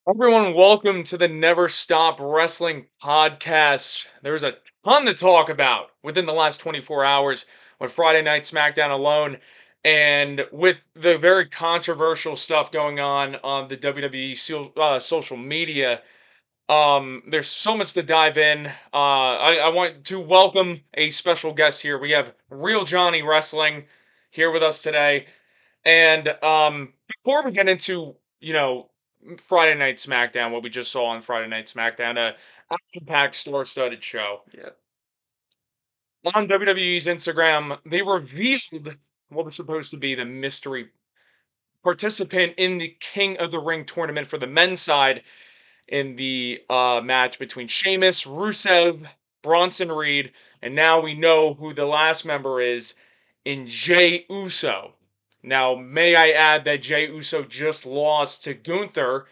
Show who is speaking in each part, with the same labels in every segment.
Speaker 1: Everyone, welcome to the Never Stop Wrestling podcast. There's a ton to talk about within the last 24 hours with Friday Night SmackDown alone, and with the very controversial stuff going on the WWE social media. There's so much to dive in. I want to welcome a special guest here. We have Real Johnny Wrestling here with us today. And before we get into, Friday Night SmackDown, what we just saw on Friday Night SmackDown, action-packed, star-studded show.
Speaker 2: Yeah.
Speaker 1: On WWE's Instagram, they revealed what was supposed to be the mystery participant in the King of the Ring tournament for the men's side in the match between Sheamus, Rusev, Bronson Reed, and now we know who the last member is in Jey Uso. Now, may I add that Jey Uso just lost to Gunther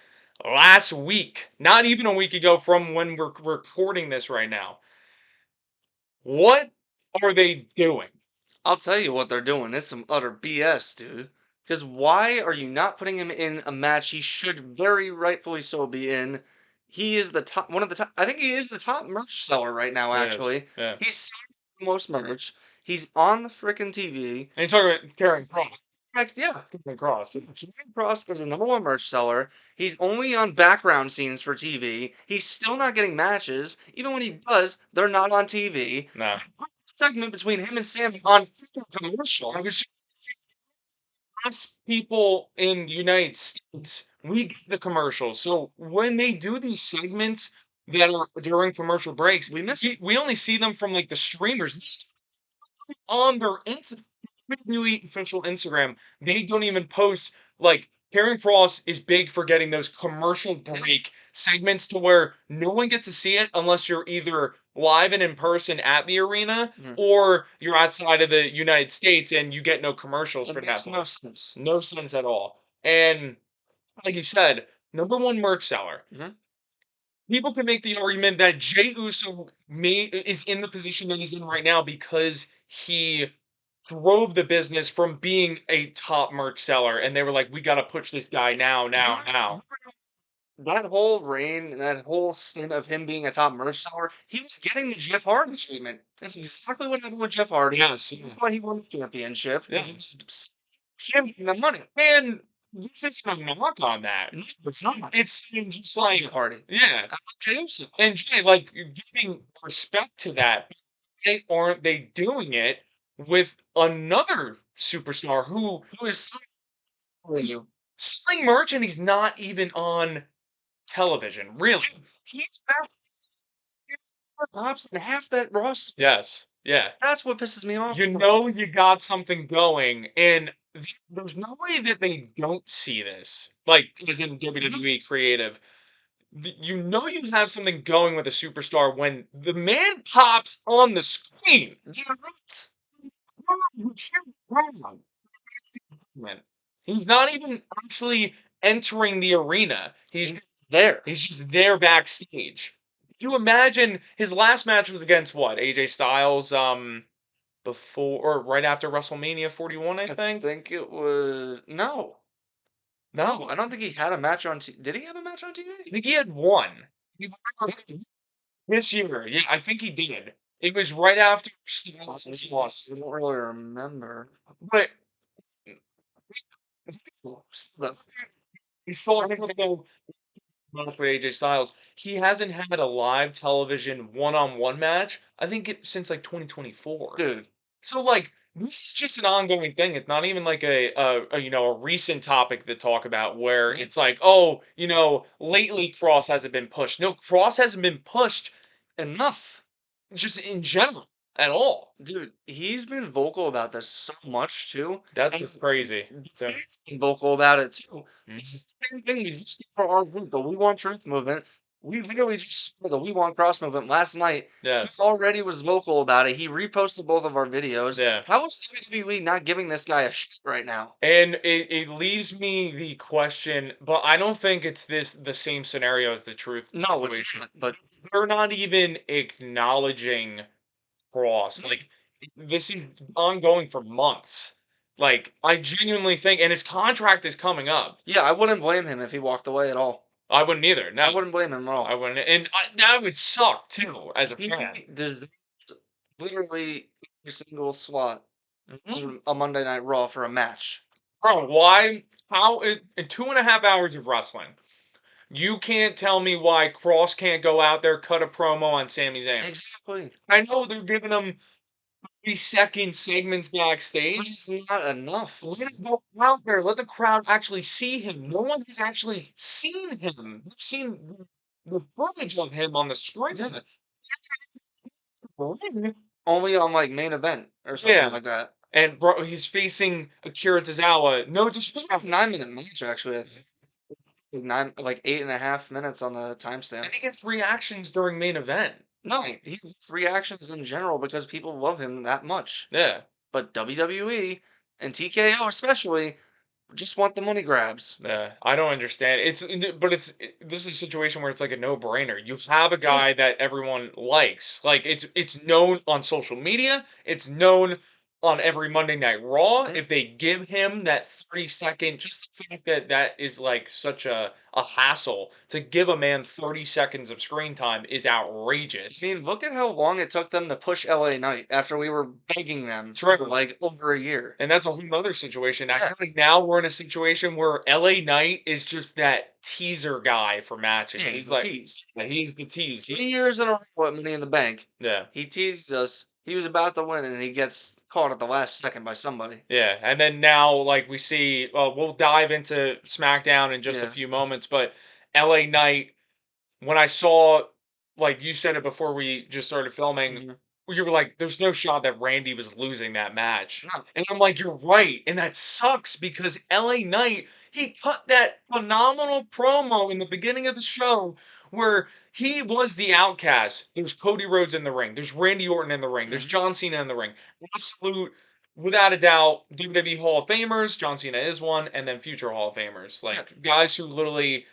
Speaker 1: last week, not even a week ago from when we're recording this right now. What are they doing?
Speaker 2: I'll tell you what they're doing. It's some utter BS, dude. Because why are you not putting him in a match he should very rightfully so be in? He is the top, one of the top, I think he is the top merch seller right now,
Speaker 1: Yeah,
Speaker 2: actually.
Speaker 1: yeah.
Speaker 2: He's selling the most merch. He's on the freaking TV.
Speaker 1: And you're talking about Karen Cross.
Speaker 2: Heck, yeah.
Speaker 1: Karen Cross.
Speaker 2: Jade Cross is the number one merch seller. He's only on background scenes for TV. He's still not getting matches. Even when he does, they're not on TV.
Speaker 1: No.
Speaker 2: Segment between him and Sami on freaking commercial.
Speaker 1: I was just us people in the United States, we get the commercials. So when they do these segments that are during commercial breaks, we only see them from like the streamers on their WWE official Instagram. They don't even post like Karen Cross is big for getting those commercial break segments to where no one gets to see it unless you're either live and in person at the arena
Speaker 2: Mhm.
Speaker 1: or you're outside of the United States and you get no commercials
Speaker 2: It
Speaker 1: for
Speaker 2: makes
Speaker 1: that.
Speaker 2: no sense.
Speaker 1: No sense at all. And like you said, number one merch seller.
Speaker 2: Mhm.
Speaker 1: People can make the argument that Jey Uso is in the position that he's in right now because he drove the business from being a top merch seller, and they were like, "We got to push this guy now, now, now."
Speaker 2: That whole reign and that whole stint of him being a top merch seller, he was getting the Jeff Hardy treatment. That's exactly what happened with Jeff Hardy.
Speaker 1: Yes,
Speaker 2: That's why he won the championship,
Speaker 1: yeah,
Speaker 2: because he was championing the money.
Speaker 1: and this isn't a knock on that.
Speaker 2: No, it's not.
Speaker 1: It's just like,
Speaker 2: Jeff Hardy.
Speaker 1: yeah,
Speaker 2: I like Jey Uso.
Speaker 1: and Jay, like giving respect to that. Why aren't they doing it with another superstar who is
Speaker 2: Telling you.
Speaker 1: selling merch and he's not even on television? Really?
Speaker 2: He's back for perhaps than half that roster.
Speaker 1: Yes. Yeah.
Speaker 2: That's what pisses me off.
Speaker 1: You know you got something going, and there's no way that they don't see this. Like, as in WWE creative, you know you have something going with a superstar when the man pops on the screen.
Speaker 2: You're right.
Speaker 1: He's not even actually entering the arena.
Speaker 2: He's there.
Speaker 1: He's just there backstage. Could you imagine his last match was against what? AJ Styles, before or right after WrestleMania 41, I
Speaker 2: I
Speaker 1: think?
Speaker 2: think it was no. No, I don't think he had a match on T did he have a match on TV?
Speaker 1: I think he had one. This year. Yeah, I think he did. It was right after Styles lost.
Speaker 2: I don't really remember.
Speaker 1: But
Speaker 2: The
Speaker 1: he saw him go match with AJ Styles. He hasn't had a live television one-on-one match, I think since like 2024.
Speaker 2: dude,
Speaker 1: So like this is just an ongoing thing. It's not even like a recent topic to talk about where it's like, oh, lately Cross hasn't been pushed. No, Cross hasn't been pushed
Speaker 2: enough.
Speaker 1: just in general at all.
Speaker 2: Dude, he's been vocal about this so much too,
Speaker 1: That's
Speaker 2: and
Speaker 1: just crazy. So,
Speaker 2: he's been vocal about it too.
Speaker 1: mhm.
Speaker 2: It's the same thing we just did for our group, the We Want Truth movement. We literally just saw the We Want Cross movement last night.
Speaker 1: Yeah,
Speaker 2: He already was vocal about it. He reposted both of our videos.
Speaker 1: yeah.
Speaker 2: How is WWE not giving this guy a shit right now?
Speaker 1: And it leaves me the question, but I don't think it's the same scenario as the truth
Speaker 2: No, it's
Speaker 1: situation.
Speaker 2: not, but
Speaker 1: They're not even acknowledging Cross. Like this is ongoing for months. Like I genuinely think, and his contract is coming up.
Speaker 2: yeah, I wouldn't blame him if he walked away at all.
Speaker 1: I wouldn't either.
Speaker 2: I
Speaker 1: No,
Speaker 2: wouldn't blame him at
Speaker 1: I
Speaker 2: all.
Speaker 1: wouldn't, and that would suck too as a
Speaker 2: He
Speaker 1: fan.
Speaker 2: deserves literally every single slot
Speaker 1: Mhm.
Speaker 2: on a Monday Night Raw for a match.
Speaker 1: Bro, why? How in 2.5 hours of wrestling? You can't tell me why Cross can't go out there, cut a promo on Sami Zayn.
Speaker 2: Exactly.
Speaker 1: I know they're giving him 3-second segments
Speaker 2: But
Speaker 1: backstage.
Speaker 2: it's not enough.
Speaker 1: Let it go out there. Let the crowd actually see him. No one has actually seen him. We've seen the footage of him on the screen.
Speaker 2: Yeah.
Speaker 1: Yeah.
Speaker 2: Only on like main event or something
Speaker 1: Yeah.
Speaker 2: like that.
Speaker 1: And bro, he's facing Akira Tozawa. No
Speaker 2: It's a
Speaker 1: disrespect.
Speaker 2: 9 minute match actually. I think. Like 8.5 minutes on the
Speaker 1: And
Speaker 2: timestamp.
Speaker 1: he gets reactions during main event.
Speaker 2: No, he gets reactions in general because people love him that much.
Speaker 1: Yeah.
Speaker 2: But WWE and TKO especially just want the money grabs.
Speaker 1: Yeah, I don't understand. But this is a situation where it's like a no-brainer. You have a
Speaker 2: Yeah.
Speaker 1: guy that everyone likes. Like it's known on social media. It's known on every Monday Night Raw.
Speaker 2: Mhm.
Speaker 1: If they give him that 30-second, just the fact that that is like such a hassle to give a man 30 seconds of screen time is
Speaker 2: I
Speaker 1: outrageous.
Speaker 2: mean, look at how long it took them to push LA Knight after we were begging them for
Speaker 1: True.
Speaker 2: like over a year.
Speaker 1: And that's a whole nother situation. I
Speaker 2: Yeah.
Speaker 1: feel like now we're in a situation where LA Knight is just that teaser guy for matches.
Speaker 2: Yeah, he's
Speaker 1: He's
Speaker 2: the
Speaker 1: like,
Speaker 2: tease.
Speaker 1: yeah, he's the tease.
Speaker 2: 3 years in a row at Money in the Bank.
Speaker 1: Yeah,
Speaker 2: He teased us. He was about to win, and he gets caught at the last second by somebody.
Speaker 1: yeah. And then now, like we see, we'll dive into SmackDown in just a
Speaker 2: Yeah.
Speaker 1: few moments, but LA Knight, when I saw, like you said it before we just started filming,
Speaker 2: Mhm.
Speaker 1: you were like, "There's no shot that Randy was losing that match,"
Speaker 2: No.
Speaker 1: and I'm like, "You're right," and that sucks because LA Knight, he cut that phenomenal promo in the beginning of the show where he was the outcast. There's Cody Rhodes in the ring. There's Randy Orton in the ring. There's
Speaker 2: Mhm.
Speaker 1: John Cena in the ring. Absolute, without a doubt, WWE Hall of Famers. John Cena is one, and then future Hall of Famers,
Speaker 2: Yeah.
Speaker 1: like guys who literally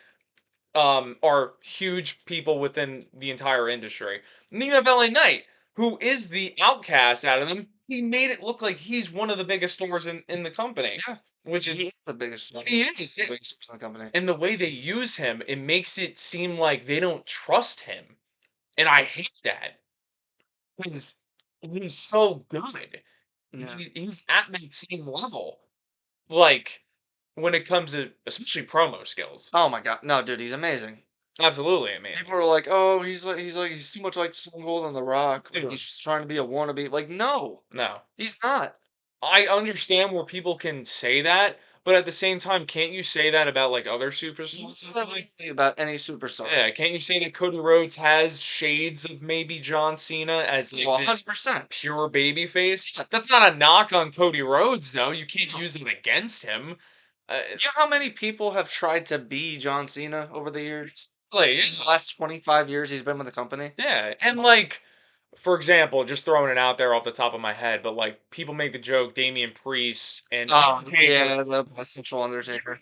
Speaker 1: are huge people within the entire industry. And then you have LA Knight, who is the outcast out of them. He made it look like he's one of the biggest stars in the company,
Speaker 2: Yeah.
Speaker 1: which is
Speaker 2: He is the biggest one.
Speaker 1: he is.
Speaker 2: The
Speaker 1: Yeah.
Speaker 2: biggest person in the company.
Speaker 1: And the way they use him, it makes it seem like they don't trust him, and I
Speaker 2: That's
Speaker 1: hate that because he's so good.
Speaker 2: yeah.
Speaker 1: He's at that same level, like when it comes to especially promo skills.
Speaker 2: Oh my god. No, dude, he's amazing.
Speaker 1: Absolutely amazing.
Speaker 2: People are like, "Oh, he's too much like Stone Cold and The Rock. Like,
Speaker 1: Dude,
Speaker 2: he's trying to be a wannabe." Like, no,
Speaker 1: no.
Speaker 2: he's not.
Speaker 1: I understand where people can say that, but at the same time, can't you say that about like other
Speaker 2: You can
Speaker 1: superstars?
Speaker 2: say
Speaker 1: I
Speaker 2: that
Speaker 1: feel like?
Speaker 2: literally about any superstar.
Speaker 1: Yeah, can't you say that Cody Rhodes has shades of maybe John Cena as like
Speaker 2: Well,
Speaker 1: this
Speaker 2: 100%.
Speaker 1: pure baby face?
Speaker 2: Yeah.
Speaker 1: That's not a knock on Cody Rhodes, though. You can't
Speaker 2: No.
Speaker 1: use it against him. Uh,
Speaker 2: You know how many people have tried to be John Cena over the years?
Speaker 1: it's like,
Speaker 2: In the last 25 years he's been with the company?
Speaker 1: yeah, and like for example, just throwing it out there off the top of my head, but like people make the joke Damian Priest and
Speaker 2: Oh,
Speaker 1: Undertaker.
Speaker 2: yeah, the bisexual Undertaker.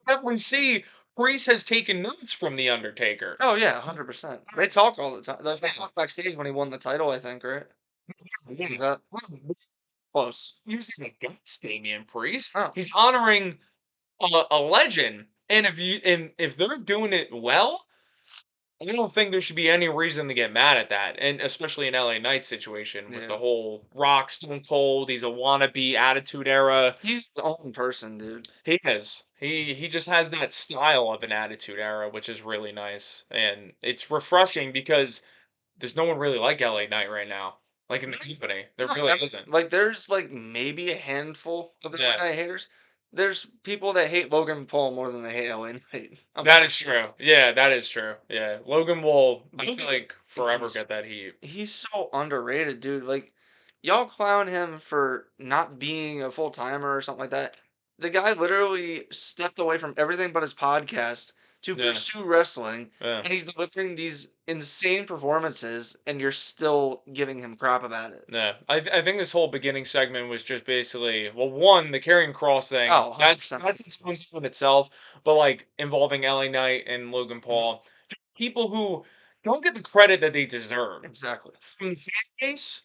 Speaker 1: Definitely see Priest has taken notes from the Undertaker.
Speaker 2: Oh, yeah, 100%. They talk all the time. Like, they talk backstage when he won the title, I think, right?
Speaker 1: Yeah.
Speaker 2: That close.
Speaker 1: Using against Damian Priest.
Speaker 2: Oh,
Speaker 1: He's honoring a legend. And if they're doing it well, I don't think there should be any reason to get mad at that. And especially in LA Knight situation with
Speaker 2: yeah.
Speaker 1: the whole Rock Stone Cold, he's a wannabe attitude era.
Speaker 2: He's his own person, dude.
Speaker 1: He is. He just has that style of an attitude era, which is really nice. And it's refreshing because there's no one really like LA Knight right now. Like in the company. There
Speaker 2: No,
Speaker 1: really isn't.
Speaker 2: like, there's, like, maybe a handful of LA
Speaker 1: Yeah.
Speaker 2: Knight haters. There's people that hate Logan Paul more than they hate LA Knight. I'm
Speaker 1: That is
Speaker 2: sorry.
Speaker 1: true. Yeah, that is true. Yeah. Logan will, I feel
Speaker 2: Logan
Speaker 1: like, forever
Speaker 2: is
Speaker 1: get that heat.
Speaker 2: he's so underrated, dude. Like, y'all clown him for not being a full timer or something like that. The guy literally stepped away from everything but his podcast to
Speaker 1: Yeah.
Speaker 2: pursue wrestling,
Speaker 1: Yeah.
Speaker 2: and he's delivering these insane performances, and you're still giving him crap about it.
Speaker 1: Yeah. I think this whole beginning segment was just basically, well, one, the carrying cross thing,
Speaker 2: Oh, 100%.
Speaker 1: that's expensive in itself, but like involving LA Knight and Logan
Speaker 2: Mhm.
Speaker 1: Paul, people who don't get the credit that they deserve
Speaker 2: Exactly.
Speaker 1: from the fan base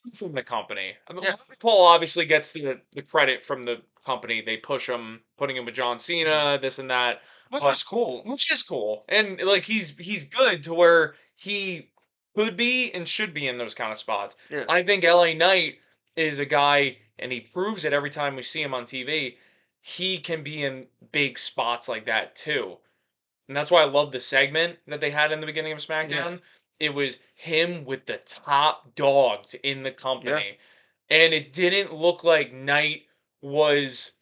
Speaker 1: and from the company. I mean,
Speaker 2: Yeah.
Speaker 1: Logan Paul obviously gets the credit from the company. They push him, putting him with John
Speaker 2: Mhm.
Speaker 1: Cena, this and that.
Speaker 2: Which
Speaker 1: but
Speaker 2: was cool.
Speaker 1: which is cool. And like he's good to where he could be and should be in those kind of spots.
Speaker 2: Yeah.
Speaker 1: I think LA Knight is a guy, and he proves it every time we see him on TV. He can be in big spots like that too. And that's why I love the segment that they had in the beginning of
Speaker 2: Yeah.
Speaker 1: SmackDown. It was him with the top dogs in the
Speaker 2: Yeah.
Speaker 1: company. And it didn't look like Knight was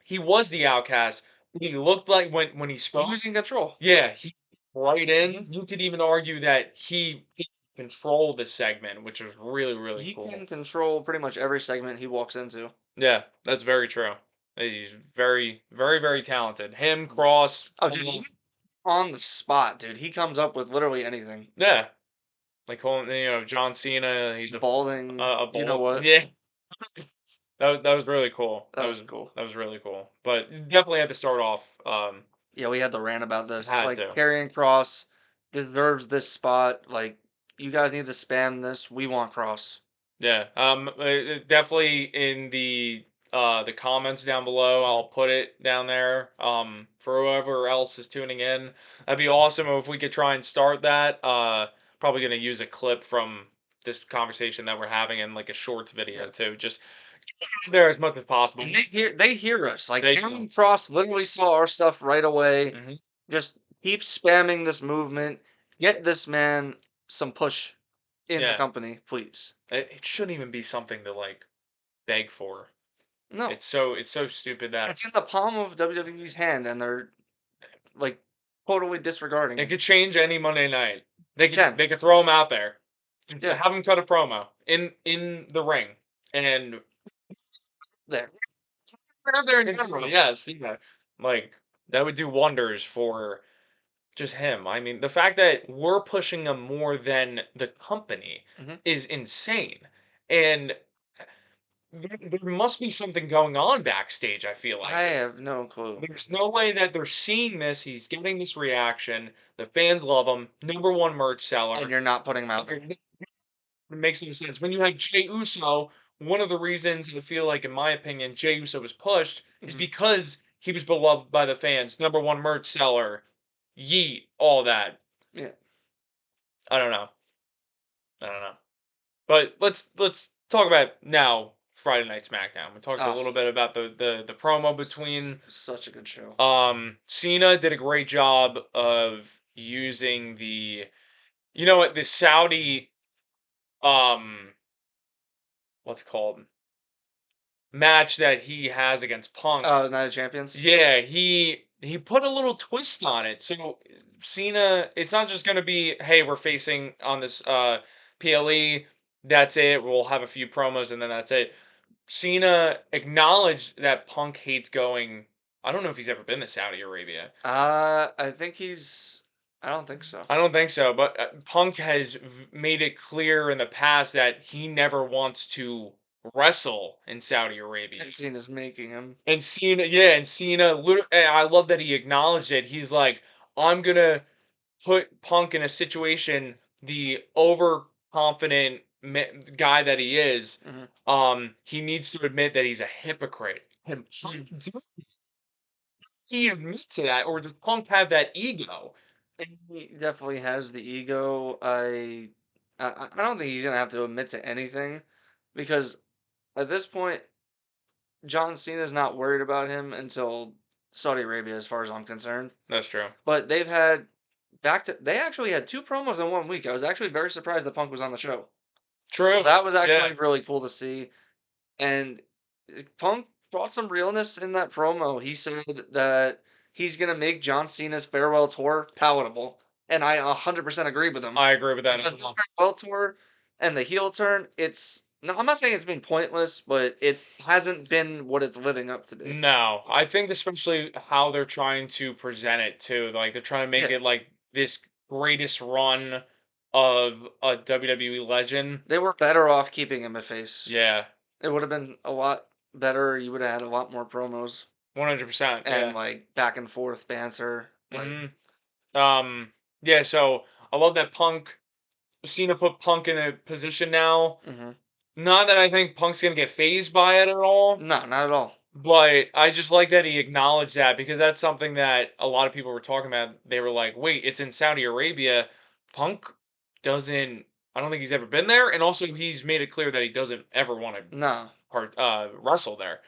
Speaker 1: he was the outcast. He looked like when he
Speaker 2: He
Speaker 1: spoke,
Speaker 2: was in control.
Speaker 1: yeah, he right in.
Speaker 2: Mhm.
Speaker 1: You could even argue that he did control the segment, which was really, really
Speaker 2: He
Speaker 1: cool.
Speaker 2: can control pretty much every segment he walks into.
Speaker 1: Yeah, that's very true. He's very, very, very talented. Him,
Speaker 2: Mhm.
Speaker 1: Cross,
Speaker 2: Oh, dude, he on the spot, dude. He comes up with literally anything.
Speaker 1: yeah, like calling John Cena. He's
Speaker 2: Balding,
Speaker 1: a
Speaker 2: you know
Speaker 1: ball.
Speaker 2: what?
Speaker 1: Yeah, that was really cool.
Speaker 2: That was cool.
Speaker 1: That was really cool. But definitely had to start off.
Speaker 2: Yeah, we had to rant about this.
Speaker 1: Had
Speaker 2: Like,
Speaker 1: to.
Speaker 2: Karrion Cross deserves this spot. Like, you guys need to spam this. We want Cross.
Speaker 1: Yeah. Definitely in the comments down below, I'll put it down there. For whoever else is tuning in, that'd be awesome if we could try and start that. Probably gonna use a clip from this conversation that we're having in like a shorts video
Speaker 2: Yeah.
Speaker 1: too. Just there as much as possible.
Speaker 2: And they hear us. Like,
Speaker 1: They do.
Speaker 2: Karrion Cross literally saw our stuff right away.
Speaker 1: Hmm.
Speaker 2: Just keep spamming this movement. Get this man some push in the
Speaker 1: Yeah.
Speaker 2: company, please.
Speaker 1: It shouldn't even be something to like beg for.
Speaker 2: No.
Speaker 1: It's so stupid that
Speaker 2: It's in the palm of WWE's hand, and they're like totally disregarding
Speaker 1: it
Speaker 2: it.
Speaker 1: could change any Monday night.
Speaker 2: It can.
Speaker 1: They could throw him out there. Just
Speaker 2: Yeah.
Speaker 1: have him cut a promo in the ring, and
Speaker 2: There.
Speaker 1: out there in general. Yes, yeah. Like that would do wonders for just him. I mean, the fact that we're pushing him more than the company
Speaker 2: Mhm.
Speaker 1: is insane, and there must be something going on backstage. I feel
Speaker 2: I
Speaker 1: like
Speaker 2: have no clue.
Speaker 1: there's no way that they're seeing this. He's getting this reaction. The fans love him. Number one merch
Speaker 2: And
Speaker 1: seller.
Speaker 2: you're not putting him out there.
Speaker 1: It makes no sense. When you have Jey Uso, one of the reasons I feel like, in my opinion, Jey Uso was pushed is
Speaker 2: Mhm.
Speaker 1: because he was beloved by the fans. Number one merch seller. Yeet. All that.
Speaker 2: Yeah.
Speaker 1: I don't know. I don't know. But let's talk about now Friday Night SmackDown. We talked a
Speaker 2: Ah,
Speaker 1: little bit about the promo between
Speaker 2: such a good show.
Speaker 1: Cena did a great job of using the the Saudi um what's it called match that he has against Punk.
Speaker 2: Night of Champions?
Speaker 1: Yeah, he put a little twist on it. So Cena, it's not just going to be, hey, we're facing on this PLE, that's it. We'll have a few promos and then that's it. Cena acknowledged that Punk hates going. I don't know if he's ever been to Saudi Arabia.
Speaker 2: I think he's. I don't think so.
Speaker 1: I don't think so, but Punk has made it clear in the past that he never wants to wrestle in Saudi Arabia.
Speaker 2: And Cena's making him.
Speaker 1: And Cena, yeah, and Cena, I love that he acknowledged it. He's like, I'm gonna put Punk in a situation, the overconfident guy that he is,
Speaker 2: Mhm.
Speaker 1: he needs to admit that he's a hypocrite. And Punk, he admit to that, or does Punk have that ego?
Speaker 2: And he definitely has the ego. I don't think he's gonna have to admit to anything, because at this point, John Cena's not worried about him until Saudi Arabia, as far as I'm concerned.
Speaker 1: That's true.
Speaker 2: But they've had they actually had 2 promos in 1 week. I was actually very surprised that Punk was on the show. So
Speaker 1: True.
Speaker 2: that was
Speaker 1: Yeah.
Speaker 2: actually really cool to see. And Punk brought some realness in that promo. He said that he's gonna make John Cena's farewell tour palatable, and I 100% agree with him.
Speaker 1: I agree with that as
Speaker 2: Because this
Speaker 1: well.
Speaker 2: farewell tour and the heel turn, it's no, I'm not saying it's been pointless, but it hasn't been what it's living up to be.
Speaker 1: No, I think especially how they're trying to present it too. Like they're trying to make
Speaker 2: Yeah,
Speaker 1: it like this greatest run of a WWE legend.
Speaker 2: they were better off keeping him a face.
Speaker 1: Yeah,
Speaker 2: It would have been a lot better. You would have had a lot more promos
Speaker 1: 100%.
Speaker 2: and
Speaker 1: Yeah.
Speaker 2: like back and forth banter. Like,
Speaker 1: Hmm. Yeah. So I love that Cena put Punk in a position now.
Speaker 2: hmm
Speaker 1: Not that I think Punk's gonna get phased by it at all,
Speaker 2: no, not at all.
Speaker 1: But I just like that he acknowledged that because that's something that a lot of people were talking about. They were like, "Wait, it's in Saudi Arabia. Punk doesn't. I don't think he's ever been there, and also he's made it clear that he doesn't ever want to
Speaker 2: No.
Speaker 1: wrestle there."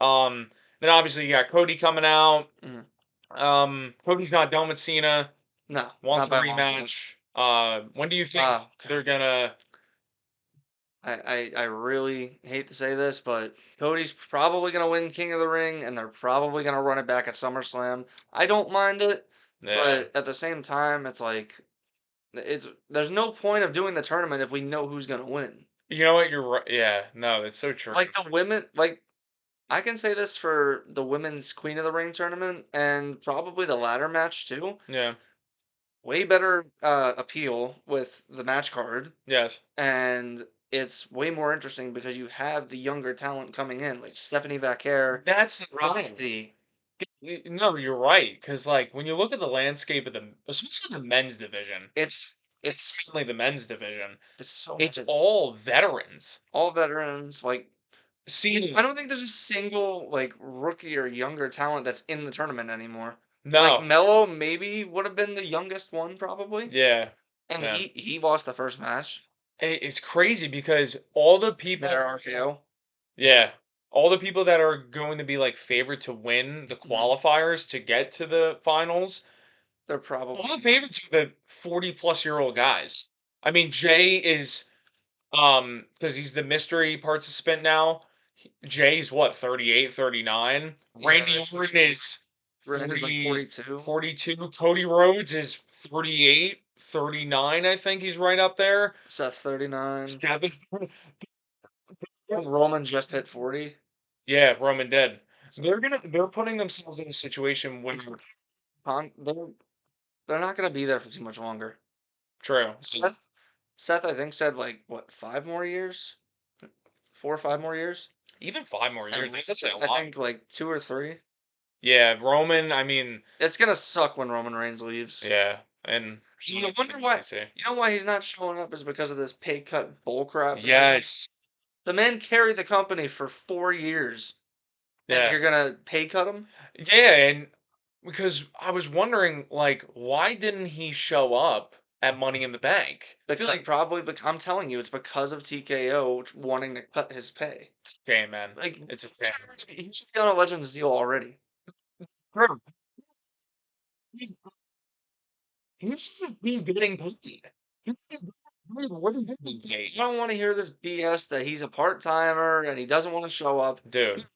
Speaker 1: Then obviously you got Cody coming out.
Speaker 2: Mhm.
Speaker 1: Cody's not done with Cena.
Speaker 2: No,
Speaker 1: Wants
Speaker 2: not
Speaker 1: a
Speaker 2: by a long shot.
Speaker 1: rematch. When do you think
Speaker 2: Okay.
Speaker 1: they're gonna?
Speaker 2: I really hate to say this, but Cody's probably gonna win King of the Ring, and they're probably gonna run it back at SummerSlam. I don't mind it,
Speaker 1: Yeah,
Speaker 2: but at the same time, it's like there's no point of doing the tournament if we know who's gonna win.
Speaker 1: you know what? You're right. Yeah, no, it's so true.
Speaker 2: Like the women, like I can say this for the women's Queen of the Ring tournament and probably the ladder match too.
Speaker 1: Yeah.
Speaker 2: Way better appeal with the match card,
Speaker 1: Yes.
Speaker 2: and it's way more interesting because you have the younger talent coming in, like Stephanie Vaquer,
Speaker 1: That's the thing.
Speaker 2: Roxy.
Speaker 1: No, you're right. Because like when you look at the landscape of the, especially the men's division,
Speaker 2: It's
Speaker 1: mainly the men's division,
Speaker 2: it's so
Speaker 1: it's
Speaker 2: good.
Speaker 1: all veterans.
Speaker 2: All veterans. Like
Speaker 1: See,
Speaker 2: I don't think there's a single like rookie or younger talent that's in the tournament anymore. Like
Speaker 1: no,
Speaker 2: Mello maybe would have been the youngest one probably,
Speaker 1: yeah,
Speaker 2: and
Speaker 1: yeah.
Speaker 2: he lost the first match.
Speaker 1: It's crazy because all the
Speaker 2: Their
Speaker 1: people,
Speaker 2: RKO.
Speaker 1: yeah, all the people that are going to be like favored to win the
Speaker 2: Mhm.
Speaker 1: qualifiers to get to the finals,
Speaker 2: They're
Speaker 1: all the
Speaker 2: probably
Speaker 1: favorites are the 40-plus-year-old guys. I mean, Jay is because he's the mystery participant now. Jay's what, 38, 39.
Speaker 2: yeah.
Speaker 1: Randy Orton
Speaker 2: Especially
Speaker 1: is
Speaker 2: Randy's like
Speaker 1: 40,
Speaker 2: 42.
Speaker 1: 42. Cody Rhodes is 38, 39. I think he's right up there.
Speaker 2: Seth's 39.
Speaker 1: Steph is,
Speaker 2: Roman just hit 40.
Speaker 1: yeah, Roman dead.
Speaker 2: So
Speaker 1: They're putting themselves in a situation where,
Speaker 2: it's they're not gonna be there for too much longer.
Speaker 1: true.
Speaker 2: Seth I think said like what 5 more years, 4 or 5 more years,
Speaker 1: Even 5 more
Speaker 2: and
Speaker 1: years, that's such a
Speaker 2: I
Speaker 1: lot.
Speaker 2: think like 2 or 3.
Speaker 1: Yeah, Roman, I mean,
Speaker 2: It's gonna suck when Roman Reigns leaves.
Speaker 1: yeah, and
Speaker 2: You
Speaker 1: it's
Speaker 2: wonder
Speaker 1: been
Speaker 2: why.
Speaker 1: easy.
Speaker 2: You know why he's not showing up is because of this pay cut bullcrap that he's on.
Speaker 1: Yes.
Speaker 2: The man carried the company for 4 years, and
Speaker 1: Yeah.
Speaker 2: you're gonna pay cut him?
Speaker 1: Yeah, and because I was wondering, like, why didn't he show up at Money in the Bank? I feel
Speaker 2: Because
Speaker 1: like,
Speaker 2: probably, I'm telling you, it's because of TKO wanting to cut his pay.
Speaker 1: it's a shame, man.
Speaker 2: Like,
Speaker 1: It's a shame.
Speaker 2: he should be on a Legends deal already.
Speaker 1: True. He should be getting paid. He should be really getting
Speaker 2: I
Speaker 1: paid.
Speaker 2: don't want to hear this BS that he's a part timer and he doesn't want to show up.
Speaker 1: Dude,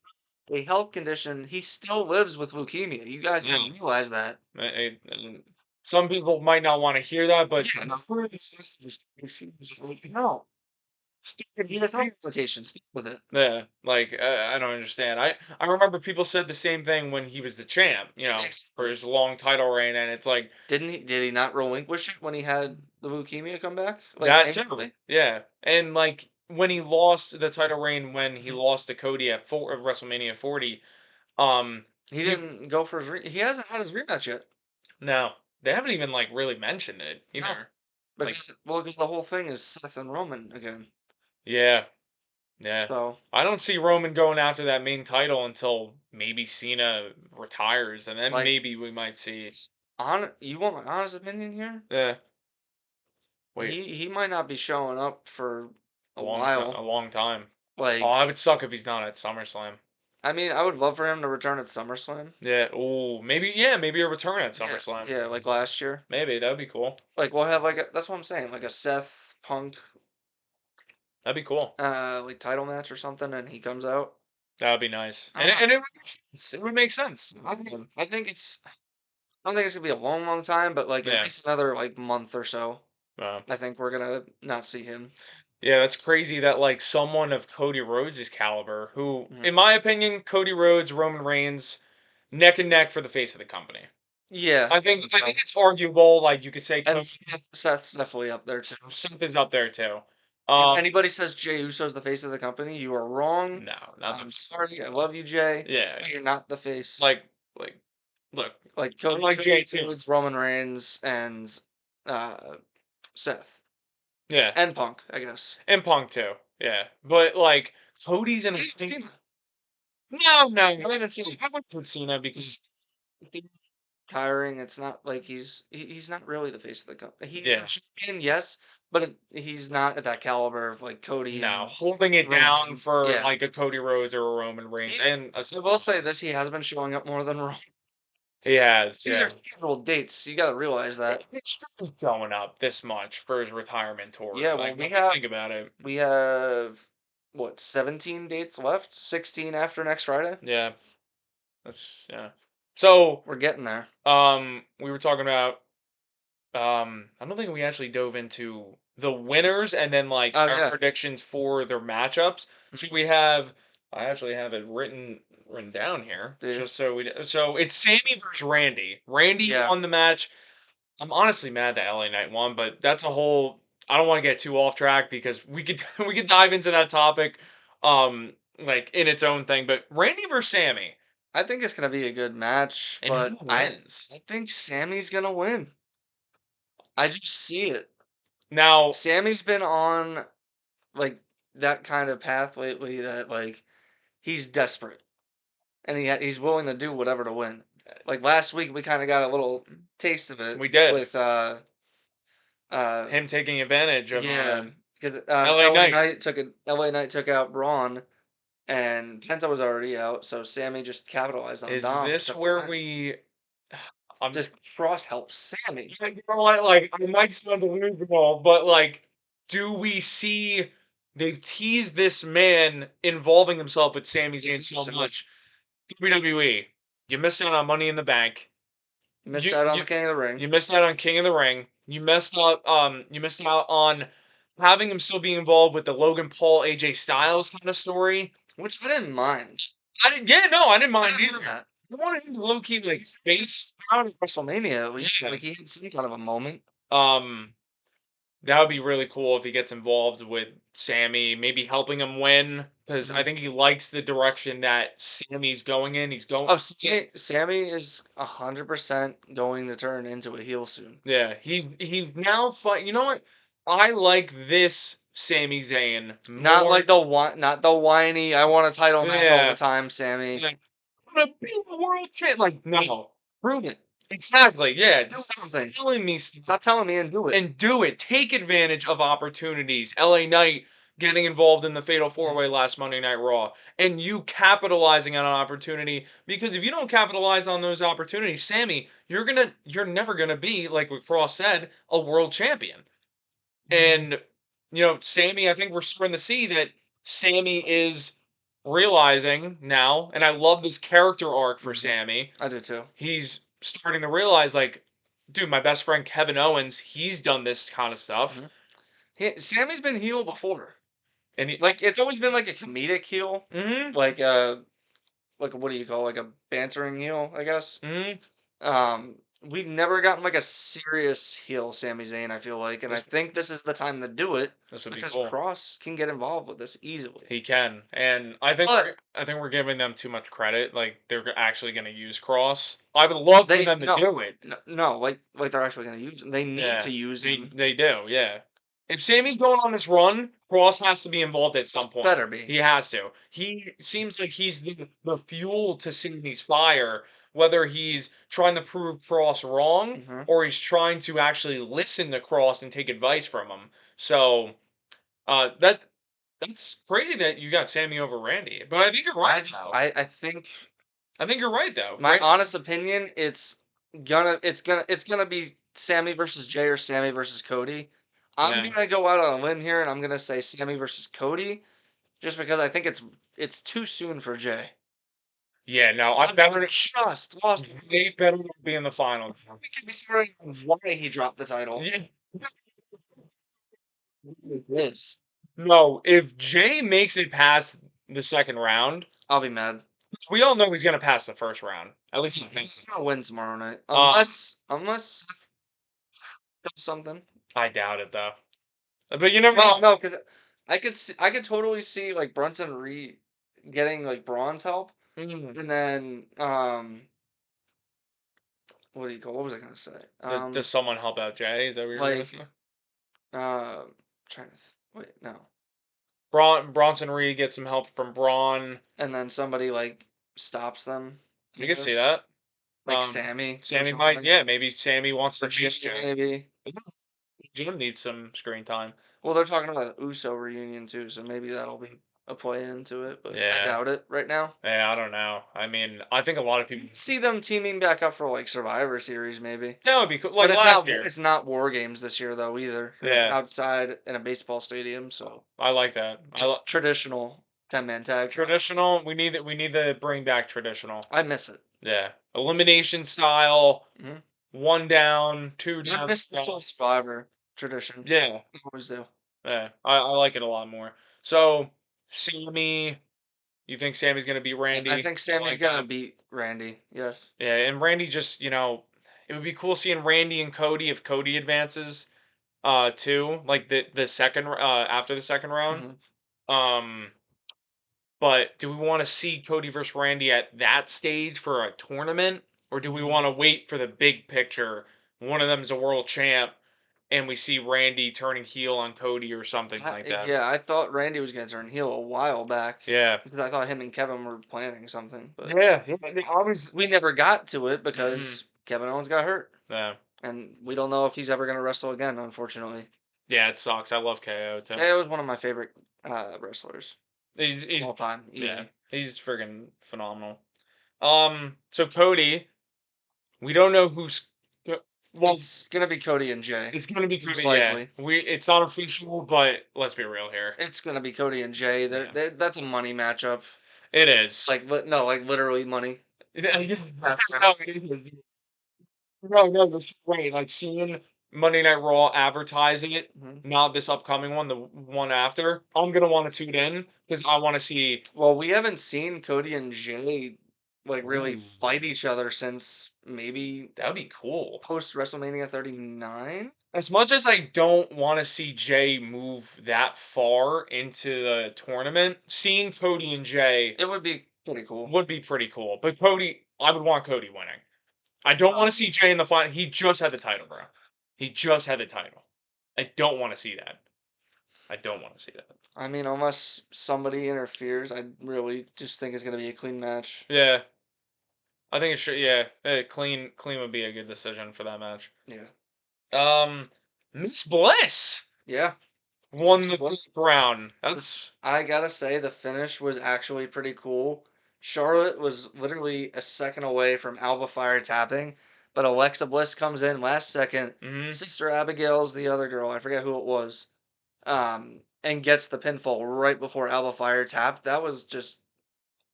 Speaker 2: A health condition, he still lives with leukemia. You guys
Speaker 1: yeah.
Speaker 2: don't realize that.
Speaker 1: Some people might not want to hear that, but
Speaker 2: Yeah, no. No. He has heart limitations. Stick with it.
Speaker 1: yeah, like I don't understand. I remember people said the same thing when he was the champ, for
Speaker 2: Exactly.
Speaker 1: his long title reign, and it's like
Speaker 2: Did he not relinquish it when he had the leukemia come back? Like
Speaker 1: that too.
Speaker 2: thankfully?
Speaker 1: Yeah, and like when he lost the title reign, when he
Speaker 2: Mhm.
Speaker 1: lost to Cody at WrestleMania 40,
Speaker 2: He
Speaker 1: he
Speaker 2: didn't go for he hasn't had his rematch yet.
Speaker 1: no, they haven't even like really mentioned it
Speaker 2: No.
Speaker 1: either. Like,
Speaker 2: Because the whole thing is Seth and Roman again.
Speaker 1: yeah, yeah.
Speaker 2: So
Speaker 1: I don't see Roman going after that main title until maybe Cena retires, and then
Speaker 2: like
Speaker 1: maybe we might see.
Speaker 2: you want my honest opinion here?
Speaker 1: Yeah, wait,
Speaker 2: He might not be showing up for a
Speaker 1: a
Speaker 2: while.
Speaker 1: long time. Oh,
Speaker 2: Like,
Speaker 1: I would suck if he's not at SummerSlam.
Speaker 2: I mean, I would love for him to return at SummerSlam.
Speaker 1: Yeah. Oh, maybe. Yeah, maybe a return at
Speaker 2: Yeah,
Speaker 1: SummerSlam.
Speaker 2: yeah, like last year.
Speaker 1: Maybe that would be cool.
Speaker 2: Like we'll have like that's what I'm saying, like a Seth Punk
Speaker 1: That'd be cool.
Speaker 2: like title match or something, and he comes out.
Speaker 1: That would be nice,
Speaker 2: I don't know.
Speaker 1: and it would make sense. It would make sense.
Speaker 2: I think it's. I don't think it's gonna be a long, long time, but like at
Speaker 1: Yeah.
Speaker 2: least another like month or so.
Speaker 1: Uh,
Speaker 2: I think we're gonna not see him.
Speaker 1: yeah, that's crazy that like someone of Cody Rhodes' caliber, who,
Speaker 2: Mhm.
Speaker 1: in my opinion, Cody Rhodes, Roman Reigns, neck and neck for the face of the company.
Speaker 2: Yeah,
Speaker 1: I
Speaker 2: I
Speaker 1: think
Speaker 2: think
Speaker 1: I
Speaker 2: so.
Speaker 1: think it's arguable. Like you could say
Speaker 2: And
Speaker 1: Cody
Speaker 2: Seth's definitely up there too.
Speaker 1: Seth is up there too.
Speaker 2: If
Speaker 1: Um,
Speaker 2: anybody says Jey Uso's the face of the company, you are wrong.
Speaker 1: no, not the.
Speaker 2: I'm sorry. I love you, Jay,
Speaker 1: Yeah,
Speaker 2: but you're not the face.
Speaker 1: like like look,
Speaker 2: Like
Speaker 1: I like Jay
Speaker 2: Cody
Speaker 1: too.
Speaker 2: Rhodes, Roman Reigns, and uh, Seth
Speaker 1: Yeah,
Speaker 2: and Punk, I guess.
Speaker 1: and Punk too. Yeah, but like Cody's in a No.
Speaker 2: I don't even see
Speaker 1: I would put Cena because
Speaker 2: it's tiring. It's not like he's not really the face of the company. He's a
Speaker 1: yeah,
Speaker 2: champion, yes, but he's not at that caliber of like Cody
Speaker 1: no,
Speaker 2: and
Speaker 1: holding it down
Speaker 2: Roman.
Speaker 1: for
Speaker 2: Yeah.
Speaker 1: like a Cody Rhodes or a Roman Reigns,
Speaker 2: He,
Speaker 1: and
Speaker 2: I will say this: he has been showing up more than Roman.
Speaker 1: he has,
Speaker 2: These are
Speaker 1: yeah.
Speaker 2: scheduled dates. You got to realize that.
Speaker 1: It's showing up this much for his retirement tour.
Speaker 2: Yeah. Well,
Speaker 1: Like, when you think about it,
Speaker 2: we have what 17 dates left. 16 after next Friday.
Speaker 1: yeah, that's yeah. So,
Speaker 2: We're getting there.
Speaker 1: we were talking about I don't think we actually dove into the winners and then like
Speaker 2: Oh
Speaker 1: our
Speaker 2: yeah.
Speaker 1: predictions for their matchups. So we have I actually have it written down here
Speaker 2: Dude.
Speaker 1: just so it's Sammy versus Randy. Randy
Speaker 2: Yeah.
Speaker 1: won the match. I'm honestly mad that LA Knight won, but that's a whole I don't want to get too off track because we could we could dive into that topic like in its own thing, but Randy versus Sammy
Speaker 2: I think it's gonna be a good match,
Speaker 1: and who
Speaker 2: but
Speaker 1: wins?
Speaker 2: I think Sammy's gonna win. I just see it.
Speaker 1: Now,
Speaker 2: Sammy's been on like that kind of path lately that like he's desperate and he's willing to do whatever to win. Like last week, we kind of got a little taste of it
Speaker 1: we did
Speaker 2: with uh
Speaker 1: him taking advantage of
Speaker 2: yeah, 'cause,
Speaker 1: LA Knight.
Speaker 2: LA Knight took out Braun and Penta was already out, so Sammy just capitalized on
Speaker 1: Is
Speaker 2: Dom,
Speaker 1: this
Speaker 2: took the
Speaker 1: where
Speaker 2: win.
Speaker 1: we I'm
Speaker 2: Just cross help Sammy.
Speaker 1: you know what, like I might sound delusional, but like do we see they've teased this man involving himself with Sami Zayn so
Speaker 2: So
Speaker 1: much. WWE, you missed out on Money in the Bank.
Speaker 2: missed
Speaker 1: You
Speaker 2: out on
Speaker 1: you
Speaker 2: the King of the Ring,
Speaker 1: you missed out on King of the Ring. You missed out on having him still be involved with the Logan Paul AJ Styles kind of story.
Speaker 2: which I didn't mind.
Speaker 1: I didn't yeah, no, I didn't
Speaker 2: I
Speaker 1: mind
Speaker 2: didn't mind
Speaker 1: either.
Speaker 2: that.
Speaker 1: I wanted him to low key like face
Speaker 2: Out of WrestleMania, at least,
Speaker 1: yeah.
Speaker 2: like he had some kind of a moment.
Speaker 1: Um that would be really cool if he gets involved with Sammy, maybe helping him win because I
Speaker 2: Mhm.
Speaker 1: think he likes the direction that Sammy's going in. He's going
Speaker 2: Oh, Sammy is 100% going to turn into a heel soon.
Speaker 1: yeah, he's now fight. You know what? I like this Sami Zayn more.
Speaker 2: Not the whiny. I want a title match all the
Speaker 1: Yeah,
Speaker 2: time, Sammy.
Speaker 1: like I'm gonna be the world champ. Like no,
Speaker 2: Prove it.
Speaker 1: exactly. Yeah,
Speaker 2: Do
Speaker 1: stop
Speaker 2: something.
Speaker 1: telling me stuff
Speaker 2: Stop telling me and do it.
Speaker 1: and do it. Take advantage of opportunities. LA Knight getting involved in the Fatal Four
Speaker 2: Mhm.
Speaker 1: Way last Monday Night Raw, and you capitalizing on an opportunity. Because if you don't capitalize on those opportunities, Sammy, you're never gonna be like what Frost said, a world champion. And Sammy, I think we're starting to see that Sammy is realizing now, and I love this character arc for
Speaker 2: Mhm.
Speaker 1: Sammy.
Speaker 2: I do too.
Speaker 1: He's starting to realize, like, dude, my best friend Kevin Owens, he's done this kind of stuff,
Speaker 2: Mhm. Sammy's been heel before.
Speaker 1: and he,
Speaker 2: Like it's always been like a comedic heel,
Speaker 1: mm-hmm,
Speaker 2: like what do you call like a bantering heel, I guess.
Speaker 1: mm-hmm,
Speaker 2: We've never gotten like a serious heel Sami Zayn, I feel like, and I
Speaker 1: this
Speaker 2: think this is the time to do it
Speaker 1: this would be
Speaker 2: because
Speaker 1: cool.
Speaker 2: Cross can get involved with this easily.
Speaker 1: He can, and I think
Speaker 2: But
Speaker 1: we're giving them too much credit. Like they're actually going to use Cross. I would love for
Speaker 2: they
Speaker 1: them to do it.
Speaker 2: no, like they're actually gonna use him. They need
Speaker 1: Yeah,
Speaker 2: to use him.
Speaker 1: they do. Yeah. If Sammy's going on this run, Cross has to be involved at some point.
Speaker 2: Better be.
Speaker 1: He has to. He seems like he's the fuel to Sammy's fire, whether he's trying to prove Cross wrong
Speaker 2: Hmm.
Speaker 1: or he's trying to actually listen to Cross and take advice from him. So that's crazy that you got Sammy over Randy. But I think you're right though.
Speaker 2: I think
Speaker 1: I think you're right though.
Speaker 2: my honest opinion, it's gonna be Sammy versus Jay or Sammy versus Cody. I'm
Speaker 1: Yeah.
Speaker 2: gonna go out on a limb here and I'm gonna say Sammy versus Cody, just because I think it's too soon for Jay.
Speaker 1: Yeah, no, I
Speaker 2: Hunter
Speaker 1: better
Speaker 2: just lost.
Speaker 1: they better not be in the finals.
Speaker 2: We could be starting why he dropped the title.
Speaker 1: Yeah.
Speaker 2: It is.
Speaker 1: No, if Jay makes it past the second round,
Speaker 2: I'll be mad.
Speaker 1: we all know he's gonna pass the first round. At least I think
Speaker 2: He's
Speaker 1: so.
Speaker 2: gonna win tomorrow night,
Speaker 1: Um,
Speaker 2: unless Seth does something.
Speaker 1: I doubt it though. But you never
Speaker 2: No,
Speaker 1: know.
Speaker 2: no, because I could totally see like Brunson Reed getting like Braun's help,
Speaker 1: Mm.
Speaker 2: and then what do you call? What was I gonna say?
Speaker 1: Does someone help out Jay? Is that what you're gonna
Speaker 2: Like
Speaker 1: say?
Speaker 2: uh, trying to wait, no.
Speaker 1: Bronson Reed gets some help from Braun.
Speaker 2: and then somebody like stops them. I
Speaker 1: You can see
Speaker 2: guess.
Speaker 1: that.
Speaker 2: Like Sammy or
Speaker 1: Sammy might,
Speaker 2: something.
Speaker 1: yeah, maybe Sammy wants
Speaker 2: Or
Speaker 1: to
Speaker 2: Jim
Speaker 1: face Jim.
Speaker 2: maybe.
Speaker 1: Jim needs some screen time.
Speaker 2: Well, they're talking about the Uso reunion too, so maybe that'll be a play into it, but I
Speaker 1: Yeah,
Speaker 2: doubt it right now.
Speaker 1: yeah, I don't know. I mean, I think a lot of people
Speaker 2: See them teaming back up for like Survivor Series maybe.
Speaker 1: that would be cool.
Speaker 2: But
Speaker 1: Like last year.
Speaker 2: it's not War Games this year though either, 'cause it's
Speaker 1: Yeah,
Speaker 2: outside in a baseball stadium, so
Speaker 1: I like that.
Speaker 2: it's traditional 10-man tag.
Speaker 1: Traditional. We need to bring back traditional.
Speaker 2: I miss it.
Speaker 1: Yeah, elimination style.
Speaker 2: Mhm.
Speaker 1: One down, two
Speaker 2: I
Speaker 1: down.
Speaker 2: miss the Soul Survivor tradition.
Speaker 1: Yeah,
Speaker 2: I always do.
Speaker 1: yeah. I like it a lot more. So, Sammy, you think Sammy's gonna beat
Speaker 2: I
Speaker 1: Randy?
Speaker 2: think
Speaker 1: I
Speaker 2: Sammy's
Speaker 1: like
Speaker 2: gonna
Speaker 1: that.
Speaker 2: beat Randy. Yes.
Speaker 1: Yeah, and Randy just, it would be cool seeing Randy and Cody if Cody advances, too, like the second, after the second round.
Speaker 2: Mhm.
Speaker 1: Um, but do we want to see Cody versus Randy at that stage for a tournament, or do we
Speaker 2: Mhm.
Speaker 1: want to wait for the big picture? One of them's a world champ, and we see Randy turning heel on Cody or something like that.
Speaker 2: Yeah, I thought Randy was gonna turn heel a while back
Speaker 1: Yeah.
Speaker 2: because I thought him and Kevin were planning something, but
Speaker 1: Yeah, yeah, I was.
Speaker 2: we never got to it
Speaker 1: Mhm.
Speaker 2: because Kevin Owens got hurt,
Speaker 1: Yeah,
Speaker 2: and we don't know if he's ever gonna wrestle again, unfortunately.
Speaker 1: yeah, it sucks. I love KO too.
Speaker 2: KO was one of my favorite wrestlers
Speaker 1: He's
Speaker 2: all time,
Speaker 1: yeah,
Speaker 2: easy.
Speaker 1: he's friggin' phenomenal. So Cody, we don't know who's. Well,
Speaker 2: It's gonna be Cody and Jay,
Speaker 1: it's gonna be
Speaker 2: most
Speaker 1: Cody. Yeah,
Speaker 2: likely.
Speaker 1: it's not official, but let's be real here.
Speaker 2: It's gonna be Cody and Jay.
Speaker 1: Yeah,
Speaker 2: That's a money matchup.
Speaker 1: it is.
Speaker 2: Like, no, like literally money.
Speaker 1: No, it is. No, that's right. Like seeing Monday Night Raw advertising it,
Speaker 2: Mhm.
Speaker 1: not this upcoming one, the one after. I'm gonna want to tune in because I want to see.
Speaker 2: Well, we haven't seen Cody and Jay like really
Speaker 1: Ooh,
Speaker 2: fight each other since maybe
Speaker 1: that'd be cool.
Speaker 2: post WrestleMania 39.
Speaker 1: As much as I don't want to see Jay move that far into the tournament, seeing Cody and Jay
Speaker 2: It would be pretty cool.
Speaker 1: would be pretty cool. But Cody, I would want Cody winning. I don't want to see Jay in the final. He just had the title, bro. He just had the title. I don't want to see that. I don't want to see that.
Speaker 2: I mean, unless somebody interferes, I really just think it's gonna be a clean match.
Speaker 1: Yeah, I think it should. Yeah, clean would be a good decision for that match.
Speaker 2: Yeah.
Speaker 1: Um, Miss Bliss
Speaker 2: Yeah.
Speaker 1: won the first round. That's
Speaker 2: I gotta say, the finish was actually pretty cool. Charlotte was literally a second away from Alba Fire tapping, but Alexa Bliss comes in last second.
Speaker 1: mhm.
Speaker 2: Sister Abigail's the other girl. I forget who it was. And gets the pinfall right before Alba Fire tapped. That was just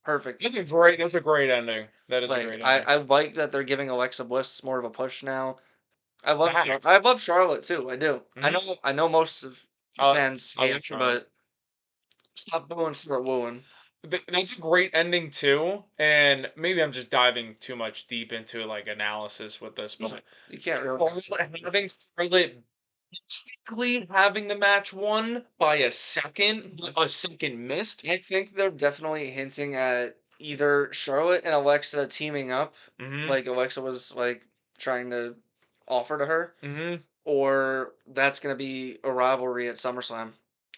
Speaker 2: perfect.
Speaker 1: That's a great ending. That is a
Speaker 2: Like
Speaker 1: great
Speaker 2: I,
Speaker 1: ending.
Speaker 2: I like that they're giving Alexa Bliss more of a push now.
Speaker 1: Fact.
Speaker 2: I love Charlotte too. I do.
Speaker 1: Mhm.
Speaker 2: I know most of the
Speaker 1: Uh,
Speaker 2: fans
Speaker 1: I
Speaker 2: hate
Speaker 1: like
Speaker 2: her,
Speaker 1: Charlotte.
Speaker 2: but stop booing, start wooing.
Speaker 1: That's a great ending too. And maybe I'm just diving too much deep into like analysis with this,
Speaker 2: No,
Speaker 1: but
Speaker 2: you can't really.
Speaker 1: having Charlotte basically having the match won by a second missed.
Speaker 2: I think they're definitely hinting at either Charlotte and Alexa teaming up,
Speaker 1: Mhm.
Speaker 2: like Alexa was like trying to offer to her,
Speaker 1: Mhm.
Speaker 2: or that's gonna be a rivalry at SummerSlam.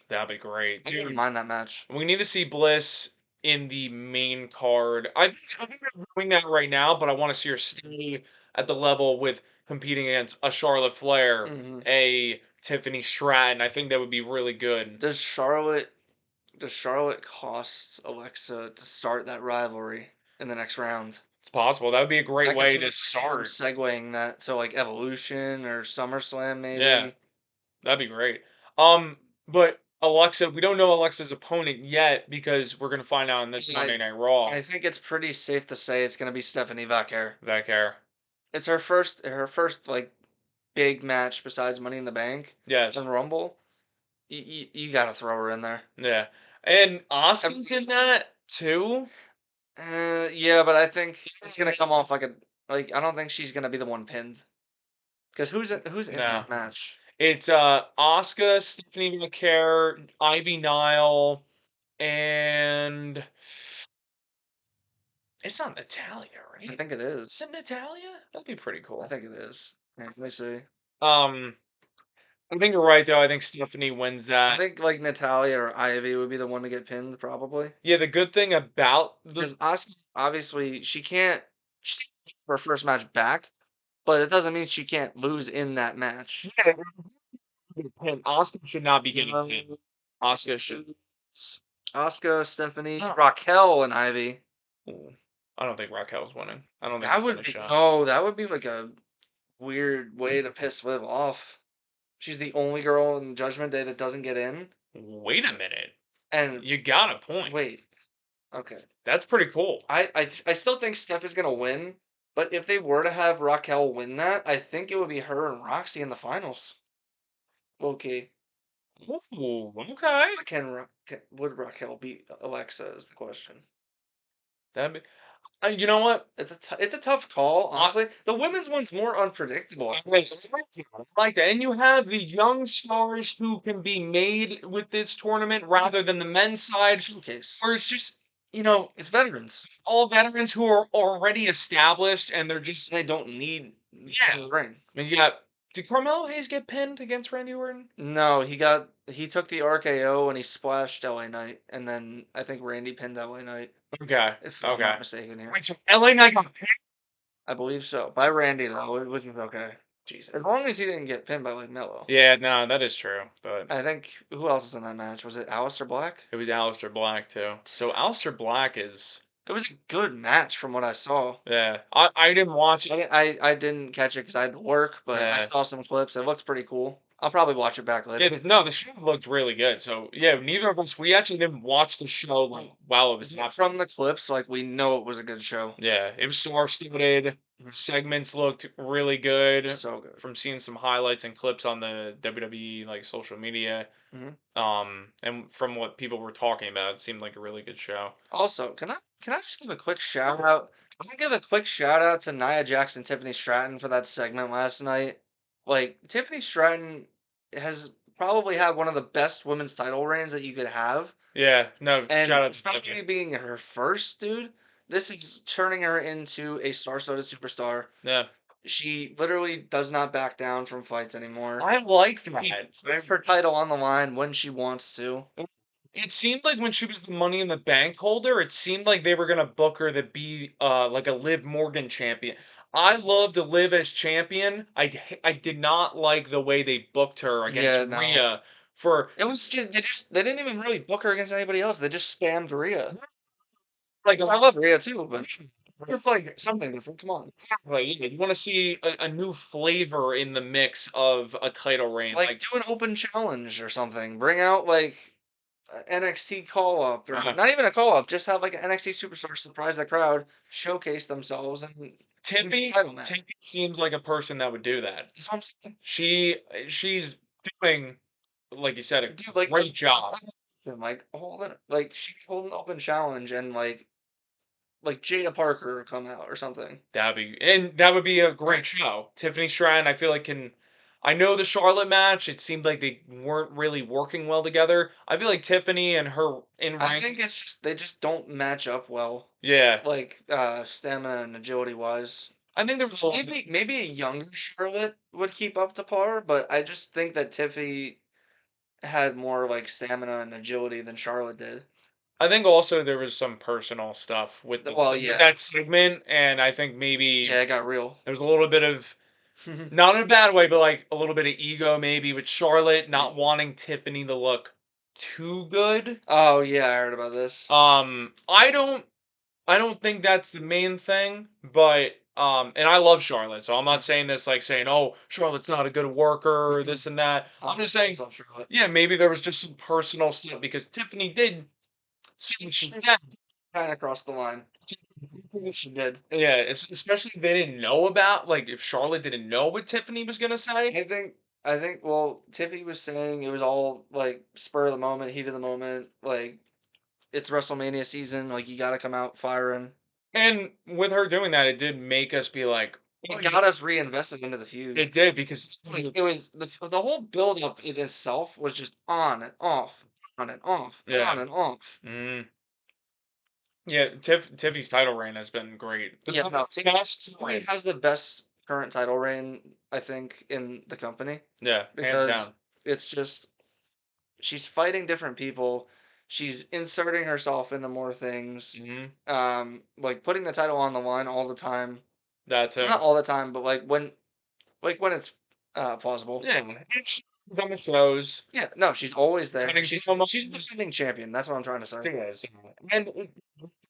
Speaker 1: That'd be great,
Speaker 2: I wouldn't
Speaker 1: dude.
Speaker 2: mind that match.
Speaker 1: We need to see Bliss in the main card. I think they're doing that right now, but I want to see her stay at the level with competing against a Charlotte Flair,
Speaker 2: Hmm.
Speaker 1: a Tiffany Stratton. I think that would be really good.
Speaker 2: Does Charlotte does Charlotte cost Alexa to start that rivalry in the next round?
Speaker 1: It's possible. That would be a great
Speaker 2: I could
Speaker 1: way
Speaker 2: totally
Speaker 1: to
Speaker 2: see them
Speaker 1: start.
Speaker 2: segueing that to like Evolution or SummerSlam
Speaker 1: Yeah,
Speaker 2: maybe.
Speaker 1: that'd be great. But Alexa, we don't know Alexa's opponent yet because we're gonna find out in this
Speaker 2: And
Speaker 1: Monday Night Raw.
Speaker 2: I think it's pretty safe to say it's gonna be Stephanie Vaquer.
Speaker 1: That care.
Speaker 2: It's her first like big match besides Money in the Bank
Speaker 1: Yes.
Speaker 2: and Rumble. You gotta throw her in there.
Speaker 1: Yeah. And
Speaker 2: I
Speaker 1: Asuka's in
Speaker 2: mean,
Speaker 1: that too.
Speaker 2: yeah, but I think it's gonna come off like a like I don't think she's gonna be the one pinned. Because who's in
Speaker 1: No.
Speaker 2: that match?
Speaker 1: It's Asuka, Stephanie McCare, Ivy Nile, and it's not Natalia,
Speaker 2: I
Speaker 1: right?
Speaker 2: think it
Speaker 1: Is
Speaker 2: is.
Speaker 1: it Natalia? That'd be pretty
Speaker 2: I
Speaker 1: cool.
Speaker 2: think it is. Yeah, let me see.
Speaker 1: Um, I think you're right though. I think Stephanie wins
Speaker 2: I
Speaker 1: that.
Speaker 2: think like Natalia or Ivy would be the one to get pinned probably.
Speaker 1: Yeah, the good thing about the
Speaker 2: Because Asuka, obviously, she can't get her first match back, but it doesn't mean she can't lose in that match.
Speaker 1: yeah, pin, Oscar should not be getting pinned.
Speaker 2: Um,
Speaker 1: Oscar should.
Speaker 2: Asuka, Stephanie, Raquel, and Ivy.
Speaker 1: Ooh, I don't think Raquel's winning. I don't think
Speaker 2: That
Speaker 1: they
Speaker 2: would
Speaker 1: finish
Speaker 2: be
Speaker 1: shot.
Speaker 2: no, that would be like a weird way to piss Liv off. She's the only girl in Judgment Day that doesn't get in.
Speaker 1: Wait a minute.
Speaker 2: And
Speaker 1: You got a point.
Speaker 2: wait, okay.
Speaker 1: That's pretty cool.
Speaker 2: I still think Steph is gonna win, but if they were to have Raquel win that, I think it would be her and Roxy in the finals. Okay.
Speaker 1: Ooh, okay.
Speaker 2: Would Raquel beat Alexa is the question.
Speaker 1: That be, you know what?
Speaker 2: It's a tough call,
Speaker 1: I,
Speaker 2: honestly. The women's one's more unpredictable.
Speaker 1: I like that. And you have the young stars who can be made with this tournament rather than the men's side,
Speaker 2: Showcase.
Speaker 1: where it's just, you know,
Speaker 2: It's veterans.
Speaker 1: all veterans who are already established and they're just,
Speaker 2: They don't need
Speaker 1: yeah.
Speaker 2: the ring.
Speaker 1: I mean, you got, did Carmelo Hayes get pinned against Randy Orton?
Speaker 2: No, he took the RKO and he splashed LA Knight, and then I think Randy pinned LA Knight,
Speaker 1: Okay.
Speaker 2: if I'm
Speaker 1: Okay.
Speaker 2: not mistaken here.
Speaker 1: Wait, so LA Knight got pinned?
Speaker 2: I believe so. By Randy though, which is okay.
Speaker 1: Jesus.
Speaker 2: As long as he didn't get pinned by like Mello.
Speaker 1: Yeah, no, that is true. But
Speaker 2: I think who else was in that match? Was it Aleister Black?
Speaker 1: it was Aleister Black too. So Aleister Black is,
Speaker 2: It was a good match from what I saw.
Speaker 1: yeah. I didn't watch it.
Speaker 2: I didn't catch it because I had to work, but I
Speaker 1: Yeah.
Speaker 2: saw some clips. It looked pretty cool. I'll probably watch it back later.
Speaker 1: Yeah, no, the show looked really good. So yeah, neither of us, we actually didn't watch the show like while it was happening.
Speaker 2: From the clips, like we know it was a good show.
Speaker 1: Yeah, it was star-studded.
Speaker 2: Mhm.
Speaker 1: Segments looked really good
Speaker 2: So good.
Speaker 1: from seeing some highlights and clips on the WWE like social media.
Speaker 2: Mhm.
Speaker 1: And from what people were talking about, it seemed like a really good show.
Speaker 2: Also, can I just give a quick shout out? Can I give a quick shout out to Nia Jax and Tiffany Stratton for that segment last night? Like Tiffany Stratton has probably had one of the best women's title reigns that you could have,
Speaker 1: Yeah, no,
Speaker 2: and
Speaker 1: shout out to
Speaker 2: especially
Speaker 1: Tiffany.
Speaker 2: being her first, dude. This is turning her into a star-studded superstar.
Speaker 1: Yeah,
Speaker 2: She literally does not back down from fights anymore.
Speaker 1: I like
Speaker 2: She
Speaker 1: that.
Speaker 2: puts her title on the line when she wants to.
Speaker 1: It seemed like when she was the Money in the Bank holder, it seemed like they were gonna book her to be like a Liv Morgan champion. I love to live as champion. I did not like the way they booked her against
Speaker 2: Yeah, no.
Speaker 1: Rhea for
Speaker 2: It was just they didn't even really book her against anybody else. They just spammed Rhea.
Speaker 1: like
Speaker 2: I love Rhea too, but
Speaker 1: it's like
Speaker 2: something different. Come on,
Speaker 1: exactly yeah, you want to see a new flavor in the mix of a title reign.
Speaker 2: like
Speaker 1: Like
Speaker 2: do an open challenge or something. Bring out like a NXT call up, or
Speaker 1: uh,
Speaker 2: not even a call up. Just have like an NXT superstar surprise the crowd, showcase themselves, and win the title match.
Speaker 1: Tippy seems like a person that would do that.
Speaker 2: That's what I'm saying,
Speaker 1: She's doing like you said a
Speaker 2: dude. Like,
Speaker 1: great job.
Speaker 2: like holding like she's holding an open challenge, and like Jada Parker come out or something.
Speaker 1: That would be a great
Speaker 2: Right.
Speaker 1: show. Tiffany Stratton, I feel like can. I know the Charlotte match. It seemed like they weren't really working well together. I feel like Tiffany and her in
Speaker 2: I
Speaker 1: rank.
Speaker 2: think it's just they just don't match up well,
Speaker 1: Yeah,
Speaker 2: like stamina and agility wise.
Speaker 1: I think there was a little.
Speaker 2: Maybe a younger Charlotte would keep up to par, but I just think that Tiffy had more like stamina and agility than Charlotte did.
Speaker 1: I think also there was some personal stuff with
Speaker 2: Well,
Speaker 1: with
Speaker 2: yeah,
Speaker 1: that segment, and I think maybe
Speaker 2: yeah, it got real.
Speaker 1: there's a little bit of not in a bad way, but like a little bit of ego maybe with Charlotte not wanting Tiffany to look too good.
Speaker 2: Oh yeah, I heard about this.
Speaker 1: I don't think that's the main thing, but and I love Charlotte, so I'm not saying this like saying, "Oh, Charlotte's not a good worker," or this and that. I'm just saying,
Speaker 2: Love Charlotte.
Speaker 1: yeah, maybe there was just some personal stuff because Tiffany did say what she said.
Speaker 2: Kind of crossed the line. She did.
Speaker 1: Yeah, especially if they didn't know about like if Charlotte didn't know what Tiffany was gonna say.
Speaker 2: I think well, Tiffy was saying it was all like spur of the moment, heat of the moment, like it's WrestleMania season, like you gotta come out firing.
Speaker 1: And with her doing that, it did make us be like, oh,
Speaker 2: It got us reinvested into the feud.
Speaker 1: it did because
Speaker 2: Like it was the whole build up in itself was just on and off, on and off,
Speaker 1: yeah.
Speaker 2: on and off.
Speaker 1: Mm. Yeah, Tiffy's title reign has been great.
Speaker 2: Yeah, no,
Speaker 1: Past
Speaker 2: Tiffany
Speaker 1: win.
Speaker 2: has the best current title reign, I think, in the company
Speaker 1: Yeah, hands
Speaker 2: because
Speaker 1: down.
Speaker 2: it's just she's fighting different people. She's inserting herself into more things.
Speaker 1: Hmm.
Speaker 2: Like putting the title on the line all the time.
Speaker 1: That too.
Speaker 2: Not all the time, but like when it's plausible.
Speaker 1: Yeah, and she's on the shows.
Speaker 2: Yeah, no, she's always there.
Speaker 1: Cutting
Speaker 2: She's
Speaker 1: promos.
Speaker 2: she's the defending champion. That's what I'm trying to
Speaker 1: She
Speaker 2: say.
Speaker 1: is. And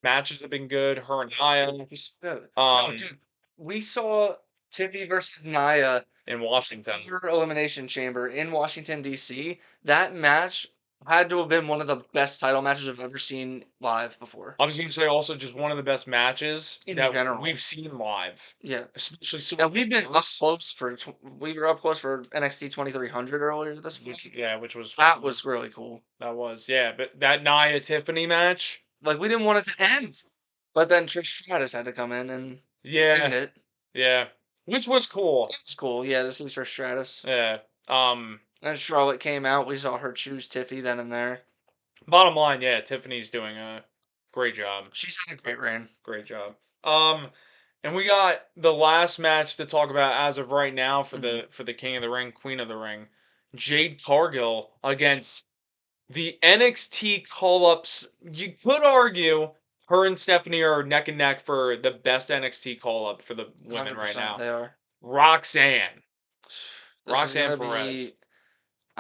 Speaker 1: matches have been good. Her and Nia.
Speaker 2: She's good. No,
Speaker 1: Um,
Speaker 2: dude, we saw Tiffany versus Nia
Speaker 1: in Washington.
Speaker 2: Your Elimination Chamber in Washington, D.C. That match had to have been one of the best title matches I've ever seen live before.
Speaker 1: I was going to say also just one of the best matches
Speaker 2: In
Speaker 1: that
Speaker 2: general.
Speaker 1: we've seen live,
Speaker 2: Yeah.
Speaker 1: especially so
Speaker 2: And we've been up
Speaker 1: close.
Speaker 2: close for we were up close for NXT 2300 earlier this week.
Speaker 1: Yeah, which was
Speaker 2: That was really cool.
Speaker 1: that was yeah, but that Nia Tiffany match,
Speaker 2: Like we didn't want it to end, but then Trish Stratus had to come in and end
Speaker 1: yeah,
Speaker 2: it.
Speaker 1: yeah, which was cool.
Speaker 2: It's cool. Yeah, this is Trish Stratus.
Speaker 1: Yeah.
Speaker 2: And Charlotte came out. We saw her choose Tiffy then and there.
Speaker 1: Bottom line, yeah, Tiffany's doing a great job.
Speaker 2: She's had a great reign.
Speaker 1: Great job. And we got the last match to talk about as of right now for the King of the Ring, Queen of the Ring, Jade Cargill against the NXT call-ups. You could argue her and Stephanie are neck and neck for the best NXT call-up for the women right
Speaker 2: 100%
Speaker 1: now.
Speaker 2: they are.
Speaker 1: Roxanne.
Speaker 2: This is
Speaker 1: Roxanne
Speaker 2: gonna
Speaker 1: Perez.
Speaker 2: be.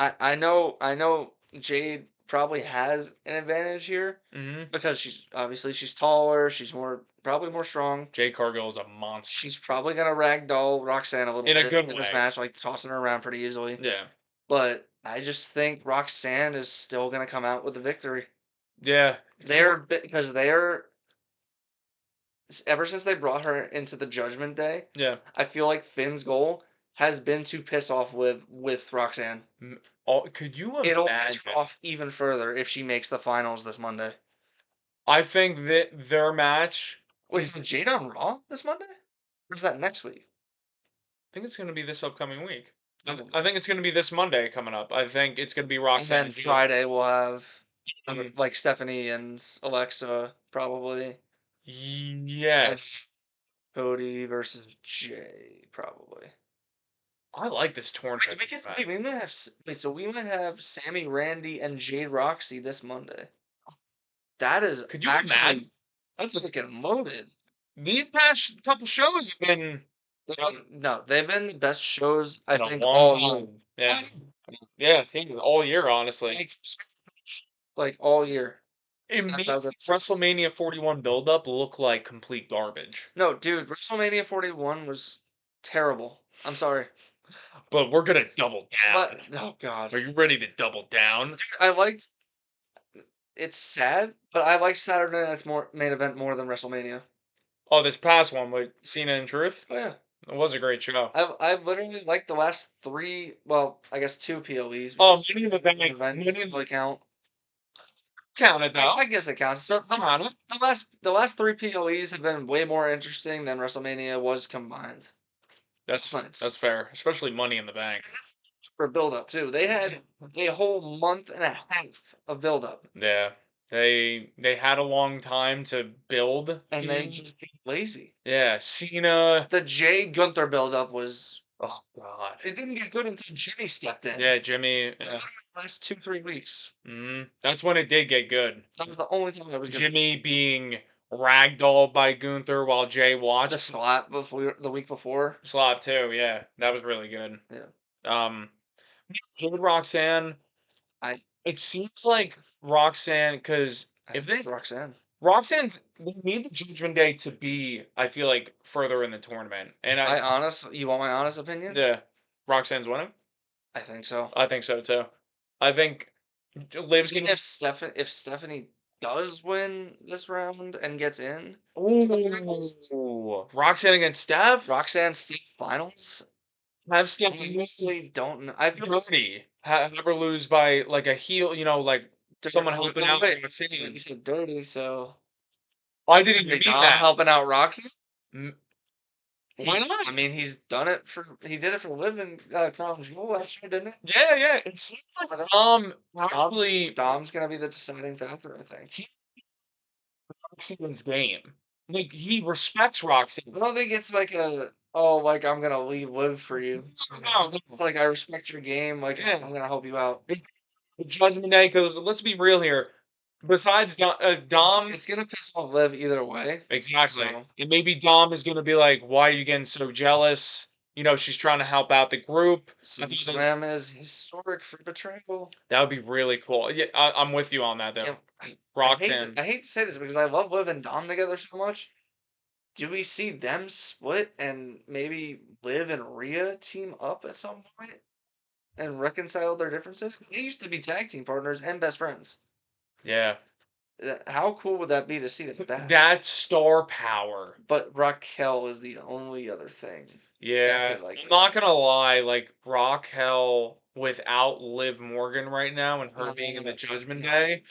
Speaker 2: I know Jade probably has an advantage here
Speaker 1: Hmm.
Speaker 2: because she's taller. She's probably more strong.
Speaker 1: Jade Cargill is a monster.
Speaker 2: She's probably gonna ragdoll Roxanne a little
Speaker 1: In a
Speaker 2: bit
Speaker 1: good
Speaker 2: in this
Speaker 1: way.
Speaker 2: match, like tossing her around pretty easily.
Speaker 1: Yeah.
Speaker 2: But I just think Roxanne is still gonna come out with the victory.
Speaker 1: Yeah.
Speaker 2: Because ever since they brought her into the Judgment Day,
Speaker 1: Yeah.
Speaker 2: I feel like Finn's goal has been to piss off with Roxanne.
Speaker 1: Could you
Speaker 2: It'll piss her
Speaker 1: imagine?
Speaker 2: off even further if she makes the finals this Monday.
Speaker 1: I think that their match
Speaker 2: Wait,
Speaker 1: is.
Speaker 2: is Jade on Raw this Monday? Or is that next week?
Speaker 1: I think it's going to be this upcoming week.
Speaker 2: Okay.
Speaker 1: I think it's going to be this Monday coming up. I think it's going to be
Speaker 2: And
Speaker 1: Roxanne.
Speaker 2: then Friday we'll have
Speaker 1: Mhm.
Speaker 2: like Stephanie and Alexa probably, and
Speaker 1: Yes.
Speaker 2: Cody versus Jay probably.
Speaker 1: I like this tournament.
Speaker 2: So we might have Sammy, Randy, and Jade Roxy this Monday. That is
Speaker 1: Could you
Speaker 2: actually
Speaker 1: imagine?
Speaker 2: that's freaking loaded.
Speaker 1: These past couple shows have been
Speaker 2: No, they've been the best shows I
Speaker 1: in a
Speaker 2: think
Speaker 1: long
Speaker 2: all year.
Speaker 1: time. Yeah. Yeah, I think all year, honestly.
Speaker 2: Like all year.
Speaker 1: It
Speaker 2: That's how
Speaker 1: makes
Speaker 2: good.
Speaker 1: WrestleMania 41 build-up look like complete garbage.
Speaker 2: No, dude, WrestleMania 41 was terrible. I'm sorry.
Speaker 1: But we're going to double down.
Speaker 2: Oh god.
Speaker 1: Are you ready to double down?
Speaker 2: Dude, I liked it's sad, but I liked Saturday Night's main event more than WrestleMania.
Speaker 1: Oh, this past one with Cena and Truth?
Speaker 2: Oh yeah.
Speaker 1: It was a great show.
Speaker 2: I've literally liked the last three, well, I guess two POEs.
Speaker 1: Oh,
Speaker 2: because
Speaker 1: Money in the Bank.
Speaker 2: event
Speaker 1: Money
Speaker 2: doesn't
Speaker 1: in
Speaker 2: really count.
Speaker 1: counted though.
Speaker 2: I guess it counts. So
Speaker 1: Count it.
Speaker 2: the last three POEs have been way more interesting than WrestleMania was combined.
Speaker 1: That's
Speaker 2: Nice.
Speaker 1: that's fair, especially Money in the Bank.
Speaker 2: For build up too. They had a whole month and a half of build up.
Speaker 1: Yeah, they had a long time to build,
Speaker 2: And they just got lazy.
Speaker 1: yeah, Cena.
Speaker 2: The Jay Gunther build up was
Speaker 1: Oh God.
Speaker 2: it didn't get good until Jimmy stepped in.
Speaker 1: Yeah, Jimmy.
Speaker 2: The last 2-3 weeks.
Speaker 1: That's when it did get good.
Speaker 2: That was the only time it was good.
Speaker 1: Jimmy being ragdolled by Gunther while Jay
Speaker 2: The
Speaker 1: watched.
Speaker 2: slap before the week before.
Speaker 1: Slap too. Yeah, that was really good.
Speaker 2: Yeah.
Speaker 1: With Roxanne,
Speaker 2: I
Speaker 1: it seems like Roxanne because if they
Speaker 2: Roxanne.
Speaker 1: Roxanne's we need the Judgment Day to be, I feel like, further in the tournament. And
Speaker 2: You want my honest opinion?
Speaker 1: yeah, Roxanne's winning.
Speaker 2: I think so.
Speaker 1: I think so too. I think Liv's
Speaker 2: Even
Speaker 1: gonna.
Speaker 2: if Stephanie does win this round and gets in,
Speaker 1: Ooh, Roxanne against Steph.
Speaker 2: Roxanne Steve finals.
Speaker 1: Have
Speaker 2: I
Speaker 1: Steph
Speaker 2: honestly don't know. I feel
Speaker 1: dirty. Have her lose by like a heel. Like someone helping out
Speaker 2: Wait,
Speaker 1: Roxanne.
Speaker 2: you said dirty, so
Speaker 1: I didn't even mean
Speaker 2: Dom
Speaker 1: that.
Speaker 2: helping out Roxy.
Speaker 1: M- Why not?
Speaker 2: I mean, he did it for a living. Crown Jewel last year, didn't it?
Speaker 1: Yeah, yeah. It seems like probably
Speaker 2: Dom's gonna be the deciding factor, I think.
Speaker 1: Roxanne's game. Like he respects Roxanne.
Speaker 2: I don't think it's like a Oh, like I'm gonna leave Liv for you.
Speaker 1: No,
Speaker 2: It's like I respect your game. Like
Speaker 1: yeah.
Speaker 2: I'm gonna help you out.
Speaker 1: Judgment Day, because let's be real here. Besides Dom,
Speaker 2: It's gonna piss off Liv either way.
Speaker 1: exactly.
Speaker 2: So
Speaker 1: And maybe Dom is going to be like, why are you getting so jealous? You know, she's trying to help out the group. I think
Speaker 2: SummerSlam is historic for betrayal.
Speaker 1: that would be really cool. Yeah, I'm with you on that, though.
Speaker 2: Yeah,
Speaker 1: Roxanne.
Speaker 2: I hate to say this because I love Liv and Dom together so much. Do we see them split and maybe Liv and Rhea team up at some point and reconcile their differences? 'Cause they used to be tag team partners and best friends.
Speaker 1: Yeah.
Speaker 2: How cool would that be to see them back?
Speaker 1: That star power.
Speaker 2: But Raquel is the only other thing that
Speaker 1: Yeah.
Speaker 2: could like
Speaker 1: I'm not going to lie. Like, Raquel without Liv Morgan right now and her being in the Judgment Day,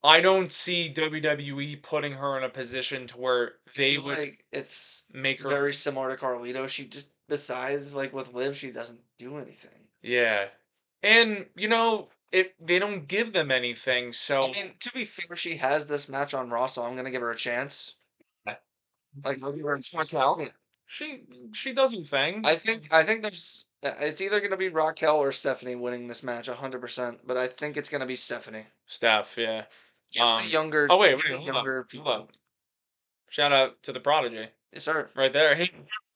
Speaker 1: I don't see WWE putting her in a position to where
Speaker 2: I
Speaker 1: they
Speaker 2: feel
Speaker 1: would
Speaker 2: like it's
Speaker 1: make her.
Speaker 2: very similar to Carlito. She just besides like with Liv, she doesn't do anything.
Speaker 1: Yeah. And, you know, they don't give them anything,
Speaker 2: I
Speaker 1: so
Speaker 2: mean, to be fair, she has this match on Raw, so I'm gonna give her a chance. Like I'll give her a chance. Yeah.
Speaker 1: she does her thing.
Speaker 2: I think there's it's either gonna be Raquel or Stephanie winning this match 100%, but I think it's gonna be Stephanie.
Speaker 1: Steph, yeah.
Speaker 2: Give the younger
Speaker 1: Oh wait,
Speaker 2: give the
Speaker 1: hold up,
Speaker 2: younger
Speaker 1: hold
Speaker 2: people.
Speaker 1: up. Shout out to the Prodigy
Speaker 2: Yes, sir.
Speaker 1: right there. He,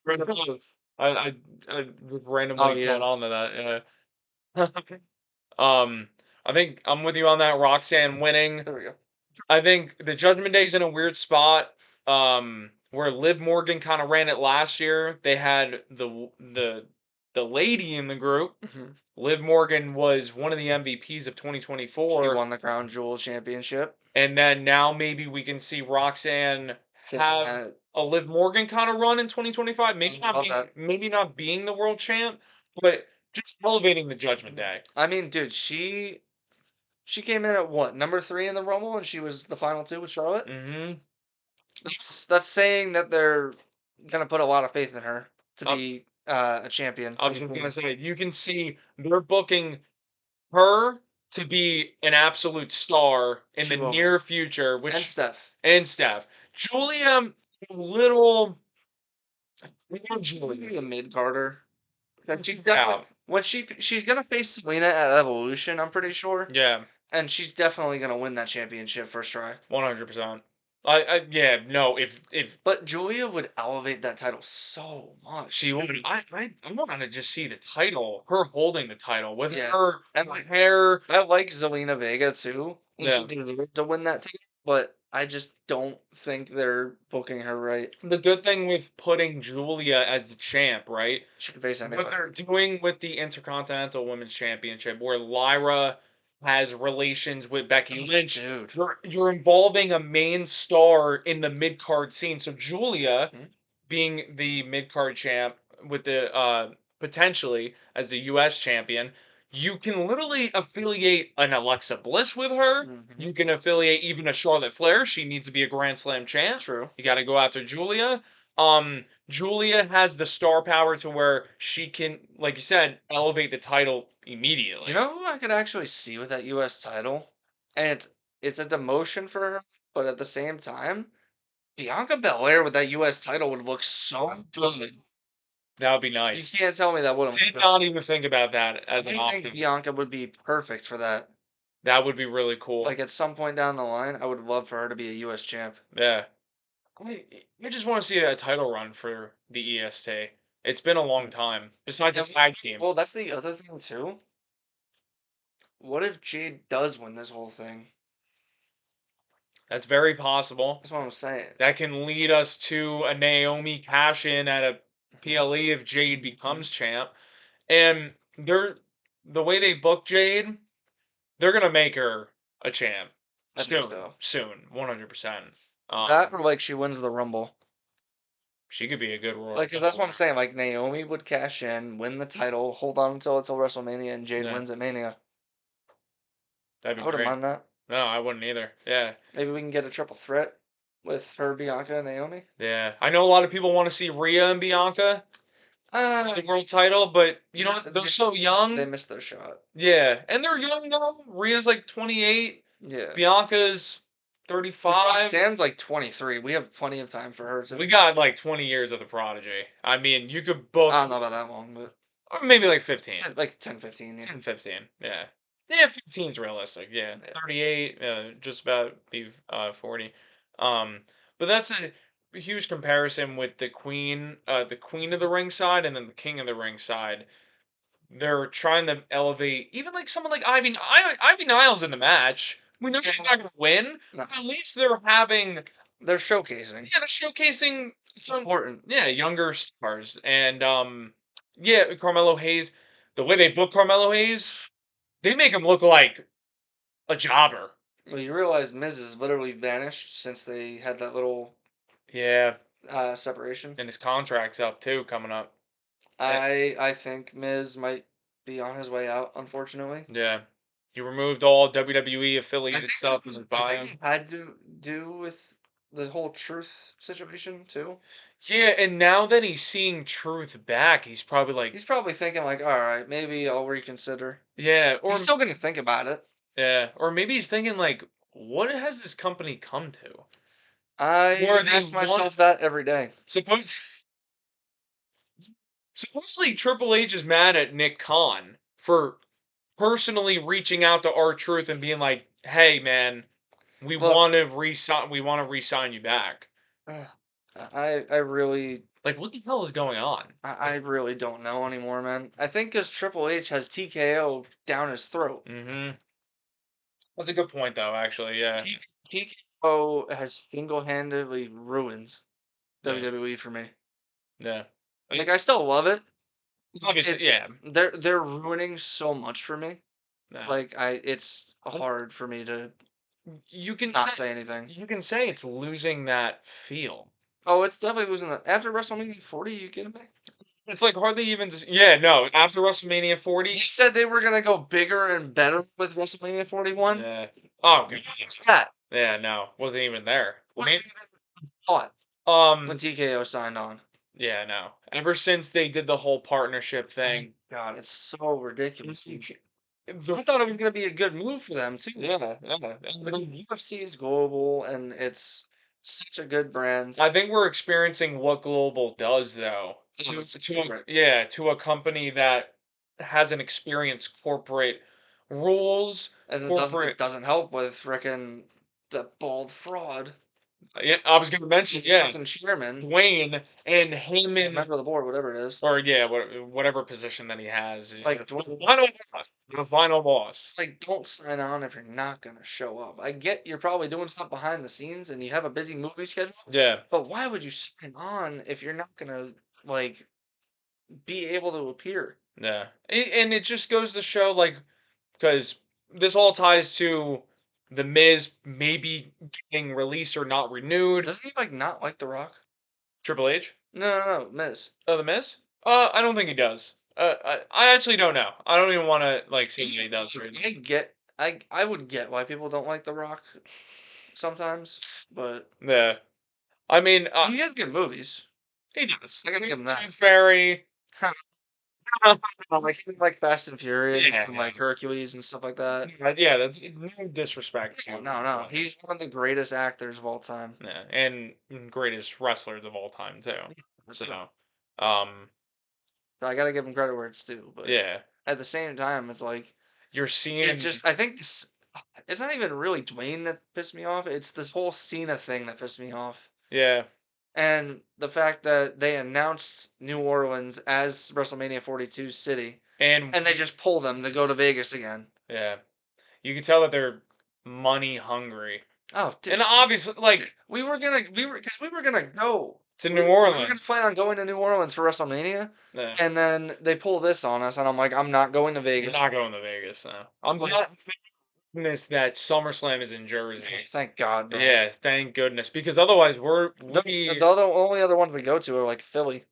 Speaker 1: right above. I just
Speaker 2: Oh
Speaker 1: randomly caught
Speaker 2: yeah.
Speaker 1: on to that. Yeah. I think I'm with you on that. Roxanne winning.
Speaker 2: There we go.
Speaker 1: I think the Judgment Day's in a weird spot. Where Liv Morgan kind of ran it last year. They had the lady in the group.
Speaker 2: Mhm.
Speaker 1: Liv Morgan was one of the MVPs of
Speaker 2: She
Speaker 1: 2024.
Speaker 2: won the Crown Jewel Championship.
Speaker 1: And then now maybe we can see Roxanne
Speaker 2: Taking
Speaker 1: have
Speaker 2: that.
Speaker 1: a Liv Morgan kind of run in 2025.
Speaker 2: I love that.
Speaker 1: Maybe not being the world champ, but just elevating the Judgment Day.
Speaker 2: I mean, dude, she came in at what, number 3 in the Rumble, and she was the final 2 with Charlotte?
Speaker 1: Mm-hmm.
Speaker 2: That's saying that they're gonna put a lot of faith in her to
Speaker 1: I,
Speaker 2: be, a champion.
Speaker 1: I was just gonna say you can see they're booking her to be an absolute star in the
Speaker 2: She will be.
Speaker 1: near future,
Speaker 2: And
Speaker 1: which
Speaker 2: Steph.
Speaker 1: and Steph. Julia, a little, Julia.
Speaker 2: Maybe a mid-carder. She's
Speaker 1: Yeah,
Speaker 2: definitely when she's gonna face Selena at Evolution, I'm pretty sure,
Speaker 1: yeah,
Speaker 2: and she's definitely gonna win that championship first try.
Speaker 1: 100%. Yeah, no, if
Speaker 2: But Julia would elevate that title so much.
Speaker 1: she would, I want to just see the title, her holding the title with
Speaker 2: Yeah.
Speaker 1: her
Speaker 2: And
Speaker 1: hair.
Speaker 2: I like Zelina Vega too, and she
Speaker 1: Yeah,
Speaker 2: deserved to win that title, but I just don't think they're booking her right.
Speaker 1: the good thing with putting Julia as the champ, right?
Speaker 2: She can face
Speaker 1: What
Speaker 2: anybody.
Speaker 1: they're doing with the Intercontinental Women's Championship, where Lyra has relations with Becky
Speaker 2: Oh,
Speaker 1: Lynch,
Speaker 2: dude.
Speaker 1: you're involving a main star in the mid card scene. So Julia,
Speaker 2: Mhm.
Speaker 1: being the mid card champ with the potentially as the US champion, you can literally affiliate an Alexa Bliss with her.
Speaker 2: Mhm.
Speaker 1: You can affiliate even a Charlotte Flair. She needs to be a Grand Slam champ.
Speaker 2: True.
Speaker 1: You got to go after Julia. Julia has the star power to where she can, like you said, elevate the title
Speaker 2: You
Speaker 1: immediately.
Speaker 2: know who I could actually see with that US title? And it's a demotion for her, but at the same time, Bianca Belair with that US title would look so good.
Speaker 1: That would be
Speaker 2: You
Speaker 1: nice.
Speaker 2: can't tell me that wouldn't look
Speaker 1: Did
Speaker 2: good.
Speaker 1: not even think about that as an
Speaker 2: I think
Speaker 1: option.
Speaker 2: Bianca would be perfect for that.
Speaker 1: That would be really cool.
Speaker 2: Like at some point down the line, I would love for her to be a US champ.
Speaker 1: Yeah. I, I just want to see a title run for the EST. It's been a long time. Besides a
Speaker 2: And
Speaker 1: tag team.
Speaker 2: well, that's the other thing too. What if Jade does win this whole thing?
Speaker 1: That's very possible.
Speaker 2: That's what I'm saying.
Speaker 1: That can lead us to a Naomi cash in at a PLE if Jade
Speaker 2: Mhm.
Speaker 1: becomes champ. And the way they book Jade, they're gonna make her a champ
Speaker 2: I think
Speaker 1: soon,
Speaker 2: so.
Speaker 1: soon, 100%.
Speaker 2: That or like she wins the Rumble.
Speaker 1: She could be a good Royal
Speaker 2: Like, cause that's
Speaker 1: Rumble
Speaker 2: what I'm
Speaker 1: winner.
Speaker 2: saying. Like Naomi would cash in, win the title, hold on until WrestleMania, and Jade
Speaker 1: Yeah,
Speaker 2: wins at Mania.
Speaker 1: that'd
Speaker 2: I
Speaker 1: be
Speaker 2: wouldn't
Speaker 1: great.
Speaker 2: mind that.
Speaker 1: No, I wouldn't either. Yeah,
Speaker 2: Maybe we can get a triple threat with her, Bianca, and Naomi.
Speaker 1: yeah. I know a lot of people want to see Rhea and Bianca
Speaker 2: Uh,
Speaker 1: the world title, but you know
Speaker 2: yeah,
Speaker 1: what? They're so young.
Speaker 2: they missed their shot.
Speaker 1: Yeah, and they're young now. Rhea's like 28.
Speaker 2: Yeah.
Speaker 1: Bianca's 35.
Speaker 2: Roxanne's like 23. We have plenty of time for her
Speaker 1: We
Speaker 2: to.
Speaker 1: got like 20 years of the Prodigy. I mean, you could book,
Speaker 2: I don't know about that long, but
Speaker 1: or maybe like 15.
Speaker 2: like 10, 15. Yeah.
Speaker 1: 10, 15. Yeah. Yeah, 15's realistic. Yeah.
Speaker 2: Yeah.
Speaker 1: 38, just about be 40. Um, but that's a huge comparison with the queen of the ring side and then the king of the ring side. They're trying to elevate even like someone like Ivy Niles in the match. We know she's not gonna win,
Speaker 2: No,
Speaker 1: but at least they're having
Speaker 2: they're showcasing.
Speaker 1: yeah, they're showcasing some
Speaker 2: Important.
Speaker 1: yeah, younger stars. And yeah, Carmelo Hayes, the way they book Carmelo Hayes, they make him look like a jobber.
Speaker 2: Well, you realize Miz has literally vanished since they had that little
Speaker 1: Yeah,
Speaker 2: separation.
Speaker 1: and his contract's up too, coming up. Eh,
Speaker 2: I think Miz might be on his way out, unfortunately.
Speaker 1: yeah. He removed all WWE
Speaker 2: I
Speaker 1: affiliated
Speaker 2: think
Speaker 1: stuff in his bio.
Speaker 2: it had to do with the whole truth situation too.
Speaker 1: Yeah, and now that he's seeing Truth back, he's probably like,
Speaker 2: He's probably thinking like, all right, maybe I'll reconsider.
Speaker 1: yeah,
Speaker 2: He's still gonna think about it.
Speaker 1: yeah, or maybe he's thinking like, what has this company come to?
Speaker 2: I
Speaker 1: Where they
Speaker 2: ask
Speaker 1: want
Speaker 2: myself that every day.
Speaker 1: suppose supposedly Triple H is mad at Nick Khan for personally reaching out to R-Truth and being like, "Hey, man,
Speaker 2: Look,
Speaker 1: we want to re-sign you back."
Speaker 2: I really
Speaker 1: Like, what the hell is going on?
Speaker 2: I really don't know anymore, man. I think because Triple H has TKO down his throat.
Speaker 1: Mm-hmm. That's a good point, though. Actually, yeah,
Speaker 2: TKO has single-handedly ruined
Speaker 1: yeah,
Speaker 2: WWE for me.
Speaker 1: yeah.
Speaker 2: Like I still love it.
Speaker 1: Obviously,
Speaker 2: It's
Speaker 1: yeah,
Speaker 2: they're ruining so much for me.
Speaker 1: yeah.
Speaker 2: Like it's hard for me to
Speaker 1: You can
Speaker 2: not say anything.
Speaker 1: it's losing that feel.
Speaker 2: Oh, it's definitely losing that. After WrestleMania 40, you kidding me?
Speaker 1: It's like hardly even. Yeah, no. After WrestleMania
Speaker 2: You
Speaker 1: 40,
Speaker 2: said they were gonna go bigger and better with WrestleMania 41.
Speaker 1: yeah. Oh, God.
Speaker 2: What's that?
Speaker 1: Yeah, no, wasn't even there. I
Speaker 2: What
Speaker 1: mean,
Speaker 2: thought when
Speaker 1: um,
Speaker 2: TKO signed on?
Speaker 1: yeah, no. Ever since they did the whole partnership thing,
Speaker 2: God, it's so ridiculous. I
Speaker 1: the-
Speaker 2: thought it was gonna be a good move for them too.
Speaker 1: yeah, yeah.
Speaker 2: Because UFC is global and it's such a good brand.
Speaker 1: I think we're experiencing what Global does, though.
Speaker 2: It's right.
Speaker 1: Yeah, to a company that hasn't experienced corporate rules,
Speaker 2: As it
Speaker 1: corporate.
Speaker 2: doesn't help with frickin' the bald fraud.
Speaker 1: Yeah, I was gonna mention,
Speaker 2: He's the
Speaker 1: yeah,
Speaker 2: fucking chairman,
Speaker 1: Dwayne and him and
Speaker 2: member of the board, whatever it is.
Speaker 1: or yeah, whatever position that he has.
Speaker 2: Like, Dwayne,
Speaker 1: The final boss.
Speaker 2: like, don't sign on if you're not gonna show up. I get you're probably doing stuff behind the scenes and you have a busy movie schedule,
Speaker 1: Yeah,
Speaker 2: but why would you sign on if you're not gonna like be able to appear?
Speaker 1: yeah, and it just goes to show, like, because this all ties to the Miz maybe getting released or not renewed.
Speaker 2: Doesn't he like not like The Rock?
Speaker 1: Triple H.
Speaker 2: No, no, no, Miz.
Speaker 1: Oh, the Miz. I don't think he does. I actually don't know. I don't even want to like see what he does.
Speaker 2: Look,
Speaker 1: Right now.
Speaker 2: I get, I would get why people don't like The Rock sometimes, but
Speaker 1: Yeah, I mean,
Speaker 2: he has good movies.
Speaker 1: he does.
Speaker 2: I gotta give him that.
Speaker 1: Tooth Fairy.
Speaker 2: Like Fast and Furious
Speaker 1: Yeah,
Speaker 2: and
Speaker 1: yeah.
Speaker 2: like Hercules and stuff like that.
Speaker 1: Yeah, that's no disrespect.
Speaker 2: No, no, he's one of the greatest actors of all time.
Speaker 1: Yeah, and greatest wrestlers of all time too.
Speaker 2: So
Speaker 1: So, um,
Speaker 2: I gotta give him credit where it's due, but
Speaker 1: yeah,
Speaker 2: at the same time, it's like
Speaker 1: you're
Speaker 2: it
Speaker 1: seeing.
Speaker 2: just. I think it's not even really Dwayne that pissed me off. It's this whole Cena thing that pissed me off,
Speaker 1: Yeah,
Speaker 2: and the fact that they announced New Orleans as WrestleMania 42 city,
Speaker 1: and
Speaker 2: and they just pull them to go to Vegas again.
Speaker 1: yeah, you can tell that they're money hungry,
Speaker 2: Oh, dude,
Speaker 1: and obviously, like
Speaker 2: we were gonna go.
Speaker 1: to
Speaker 2: We
Speaker 1: New
Speaker 2: were gonna
Speaker 1: Orleans.
Speaker 2: plan on going to New Orleans for WrestleMania,
Speaker 1: Yeah,
Speaker 2: and then they pull this on us, and I'm like, I'm not going to
Speaker 1: you're
Speaker 2: Vegas.
Speaker 1: not going to Vegas now. I'm
Speaker 2: Like,
Speaker 1: glad goodness that SummerSlam is in Jersey.
Speaker 2: thank God, bro.
Speaker 1: Yeah, thank goodness, because otherwise
Speaker 2: The other only other ones we go to are like Philly,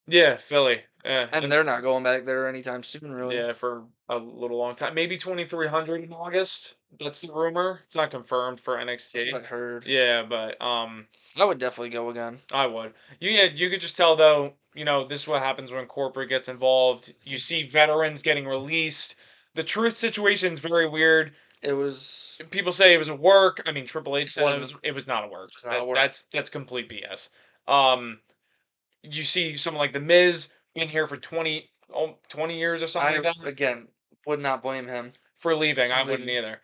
Speaker 1: yeah, Philly. Yeah,
Speaker 2: and they're not going back there anytime soon, really.
Speaker 1: yeah, for a little long time. Maybe 2300 in August. That's the rumor. It's not confirmed for
Speaker 2: That's what
Speaker 1: NXT.
Speaker 2: I heard.
Speaker 1: Yeah, but
Speaker 2: I would definitely go again.
Speaker 1: I would. Yeah, you could just tell though, this is what happens when corporate gets involved. You see veterans getting released. The truth situation is very weird.
Speaker 2: It was.
Speaker 1: People say it was a work. I mean, Triple H
Speaker 2: It
Speaker 1: said
Speaker 2: wasn't.
Speaker 1: it was not a work.
Speaker 2: It was not a work.
Speaker 1: That's complete BS. Um, you see someone like The Miz been here for 20 years or something
Speaker 2: I
Speaker 1: like that
Speaker 2: again would not blame him
Speaker 1: for leaving.
Speaker 2: for
Speaker 1: I wouldn't
Speaker 2: leaving.
Speaker 1: either.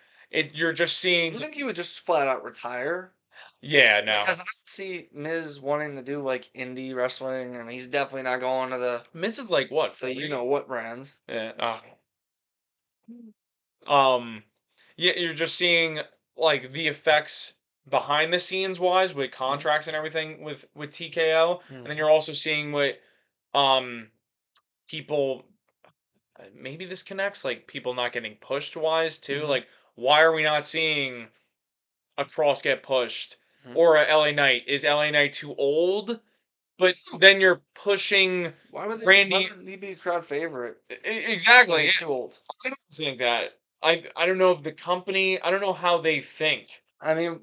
Speaker 1: You're just
Speaker 2: I
Speaker 1: seeing,
Speaker 2: think he would just flat out retire
Speaker 1: yeah, no.
Speaker 2: because I don't see Miz wanting to do like indie wrestling, and he's definitely not going to
Speaker 1: Miz is like what,
Speaker 2: the you
Speaker 1: 40?
Speaker 2: know what brand.
Speaker 1: Yeah. Um, yeah, you're just seeing like the effects behind the scenes wise with
Speaker 2: Mhm.
Speaker 1: contracts and everything with TKO, and then
Speaker 2: Mhm.
Speaker 1: you're also seeing what um people maybe this connects like people not getting pushed wise too.
Speaker 2: Mhm.
Speaker 1: Like, why are we not seeing a Cross get pushed
Speaker 2: Mhm.
Speaker 1: or a LA Knight? Is LA Knight too old? But then you're pushing
Speaker 2: Why would they? Why
Speaker 1: Randy.
Speaker 2: would he be a crowd favorite if
Speaker 1: Exactly.
Speaker 2: he's too old?
Speaker 1: I don't think that. I don't know if the company. I don't know how they think.
Speaker 2: I mean,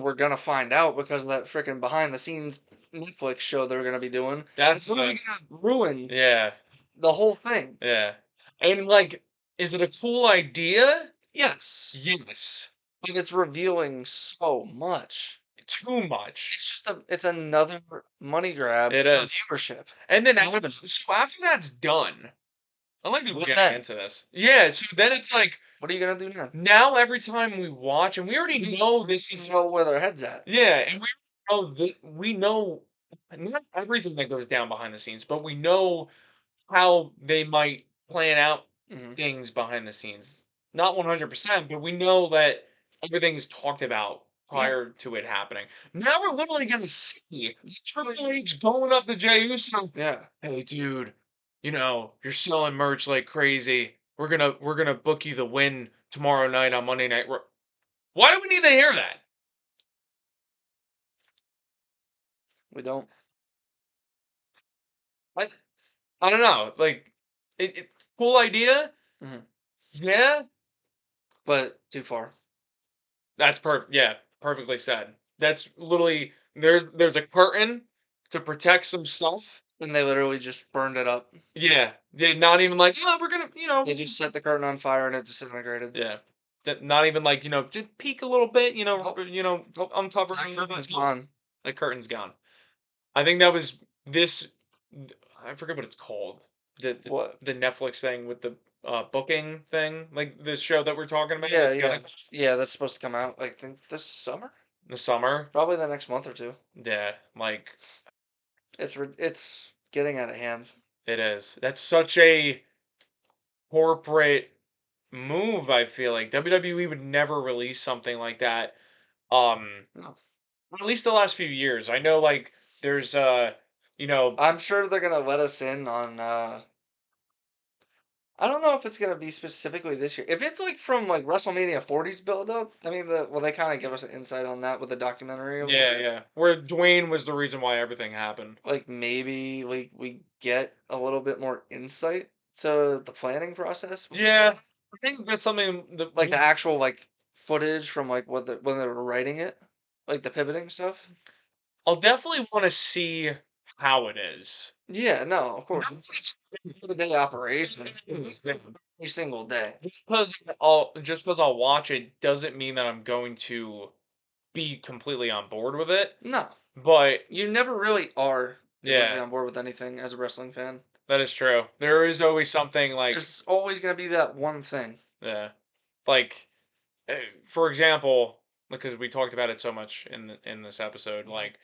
Speaker 2: we're gonna find out because of that freaking behind the scenes Netflix show they're gonna be doing.
Speaker 1: That's
Speaker 2: It's literally gonna ruin
Speaker 1: yeah,
Speaker 2: the whole thing.
Speaker 1: yeah. And like, is it a cool idea?
Speaker 2: Yes,
Speaker 1: Yes.
Speaker 2: but it's revealing so much.
Speaker 1: Too much.
Speaker 2: It's another money grab
Speaker 1: It
Speaker 2: for
Speaker 1: is.
Speaker 2: viewership.
Speaker 1: And then
Speaker 2: And revenue.
Speaker 1: so after that's done, I like that we're
Speaker 2: What
Speaker 1: getting
Speaker 2: then?
Speaker 1: into this. Yeah. So then it's like
Speaker 2: What are you gonna do now?
Speaker 1: now every time we watch, and we already know this
Speaker 2: You
Speaker 1: is
Speaker 2: know where their head's at.
Speaker 1: yeah, and we know not everything that goes down behind the scenes, but we know how they might plan out
Speaker 2: Mhm.
Speaker 1: things behind the scenes. Not 100%, but we know that everything's talked about
Speaker 2: Yeah,
Speaker 1: prior to it happening. Now we're literally gonna see Triple H going up to Jey Uso.
Speaker 2: yeah.
Speaker 1: Hey, dude, you're selling merch like crazy. We're gonna book you the win tomorrow night on Monday Night. Why do we need to hear that?
Speaker 2: We don't.
Speaker 1: I, I don't know. Like, cool idea.
Speaker 2: Mhm.
Speaker 1: Yeah,
Speaker 2: But too far.
Speaker 1: that's yeah, perfectly said. That's literally there's a curtain to protect some stuff.
Speaker 2: And they literally just burned it up.
Speaker 1: Yeah, they're not even like, oh, we're gonna,
Speaker 2: They just set the curtain on fire and it disintegrated.
Speaker 1: yeah, not even like just peek a little bit,
Speaker 2: Nope. Nope.
Speaker 1: uncover a
Speaker 2: That
Speaker 1: little bit.
Speaker 2: curtain's
Speaker 1: Nope,
Speaker 2: gone.
Speaker 1: that curtain's gone. I think that was this. I forget what it's called. The
Speaker 2: What?
Speaker 1: the Netflix thing with the booking thing, like this show that we're talking about
Speaker 2: Yeah,
Speaker 1: that's
Speaker 2: yeah.
Speaker 1: gonna
Speaker 2: Yeah, that's supposed to come out, I think, this summer?
Speaker 1: the summer.
Speaker 2: Probably the next month or two.
Speaker 1: Yeah, like
Speaker 2: It's getting out of hand.
Speaker 1: it is. That's such a corporate move. I feel like WWE would never release something like that. Um,
Speaker 2: No.
Speaker 1: at least the last few years. I know, like there's you know,
Speaker 2: I'm sure they're gonna let us in on, I don't know if it's gonna be specifically this year. If it's, like, from, like, WrestleMania 40's build-up, I mean, they kinda give us an insight on that with the documentary a little
Speaker 1: yeah,
Speaker 2: bit.
Speaker 1: yeah, where Dwayne was the reason why everything happened.
Speaker 2: Like, maybe, like, we get a little bit more insight to the planning process with
Speaker 1: Yeah, I think that's something that
Speaker 2: like, the actual, like, footage from, like, what the when they were writing it, like, the pivoting stuff.
Speaker 1: I'll definitely want to see how it is.
Speaker 2: Yeah, no, of course.
Speaker 1: Not
Speaker 2: Day-to-day operation every single day.
Speaker 1: just because I'll watch it doesn't mean that I'm going to be completely on board with it.
Speaker 2: No,
Speaker 1: But
Speaker 2: you never really are completely
Speaker 1: yeah,
Speaker 2: on board with anything as a wrestling fan.
Speaker 1: that is true. There is always something like
Speaker 2: There's always gonna be that one thing.
Speaker 1: yeah, like for example, because we talked about it so much in this episode,
Speaker 2: Mhm.
Speaker 1: like